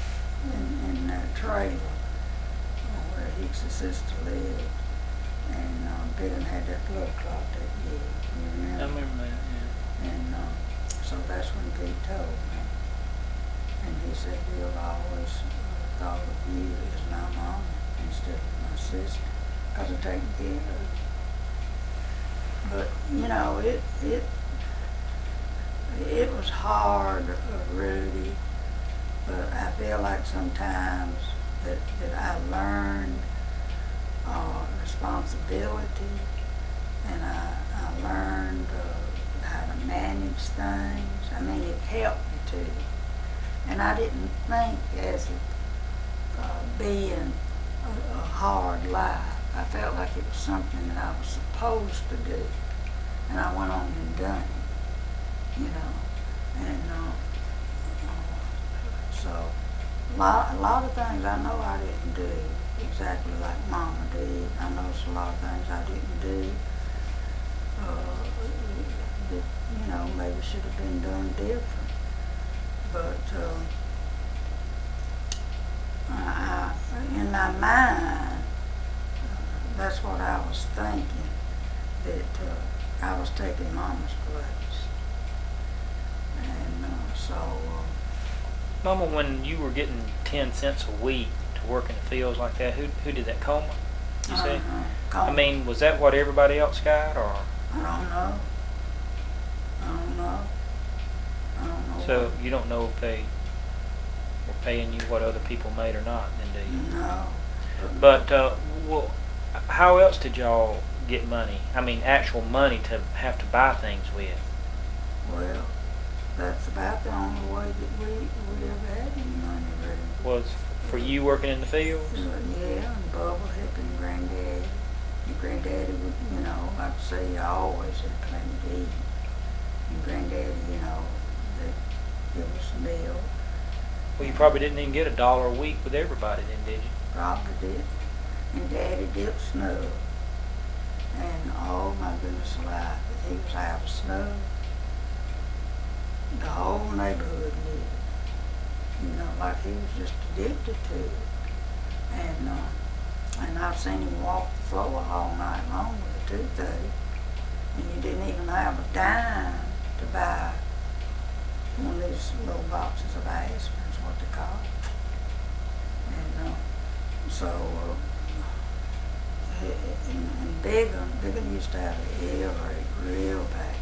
in that trailer where Hicks's sister lived, and Biggum had that blood clot that year. You remember? I remember that, yeah. And so that's when Pete told me. And he said, Bill always thought of you as my mom instead of my sister, because of taking care of her. But, you know, it was hard, Rudy, but I feel like sometimes that I learned responsibility, and I learned how to manage things. I mean, it helped me too. And I didn't think as it being a hard life. I felt like it was something that I was supposed to do, and I went on and done it, you know. And so a lot of things I know I didn't do exactly like Mama did. I know there's a lot of things I didn't do that, you know, maybe should have been done different. But in my mind, that's what I was thinking, that I was taking Mama's place. And Mama, when you were getting 10 cents a week to work in the fields like that, who did that, Coleman? You say? I mean, was that what everybody else got, or? I don't know. So you don't know if they were paying you what other people made or not, then, do you? No. But well, how else did y'all get money? I mean, actual money to have to buy things with. Well, that's about the only way that we ever had any money, really. Was for you working in the fields? Yeah, and Bubba helping Granddaddy. And Granddaddy would, you know, like I say, I always had plenty to eat. And Granddaddy, you know, they'd give us a meal. Well, you probably didn't even get $1 a week with everybody then, did you? Probably did. And Daddy dipped snow. And oh my goodness alive, if he was out of snow, the whole neighborhood knew it. You know, like he was just addicted to it. And I've seen him walk the floor all night long with a toothache. And you didn't even have a dime to buy one of these little boxes of aspirin, what they call it. And and Bigham used to have an earache real bad.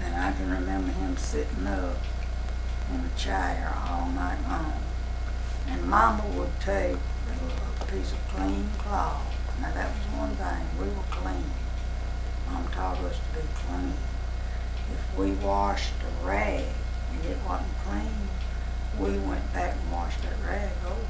And I can remember him sitting up in a chair all night long. And Mama would take a piece of clean cloth. Now that was one thing, we were clean. Mom taught us to be clean. If we washed a rag and it wasn't clean, we went back and washed that rag over.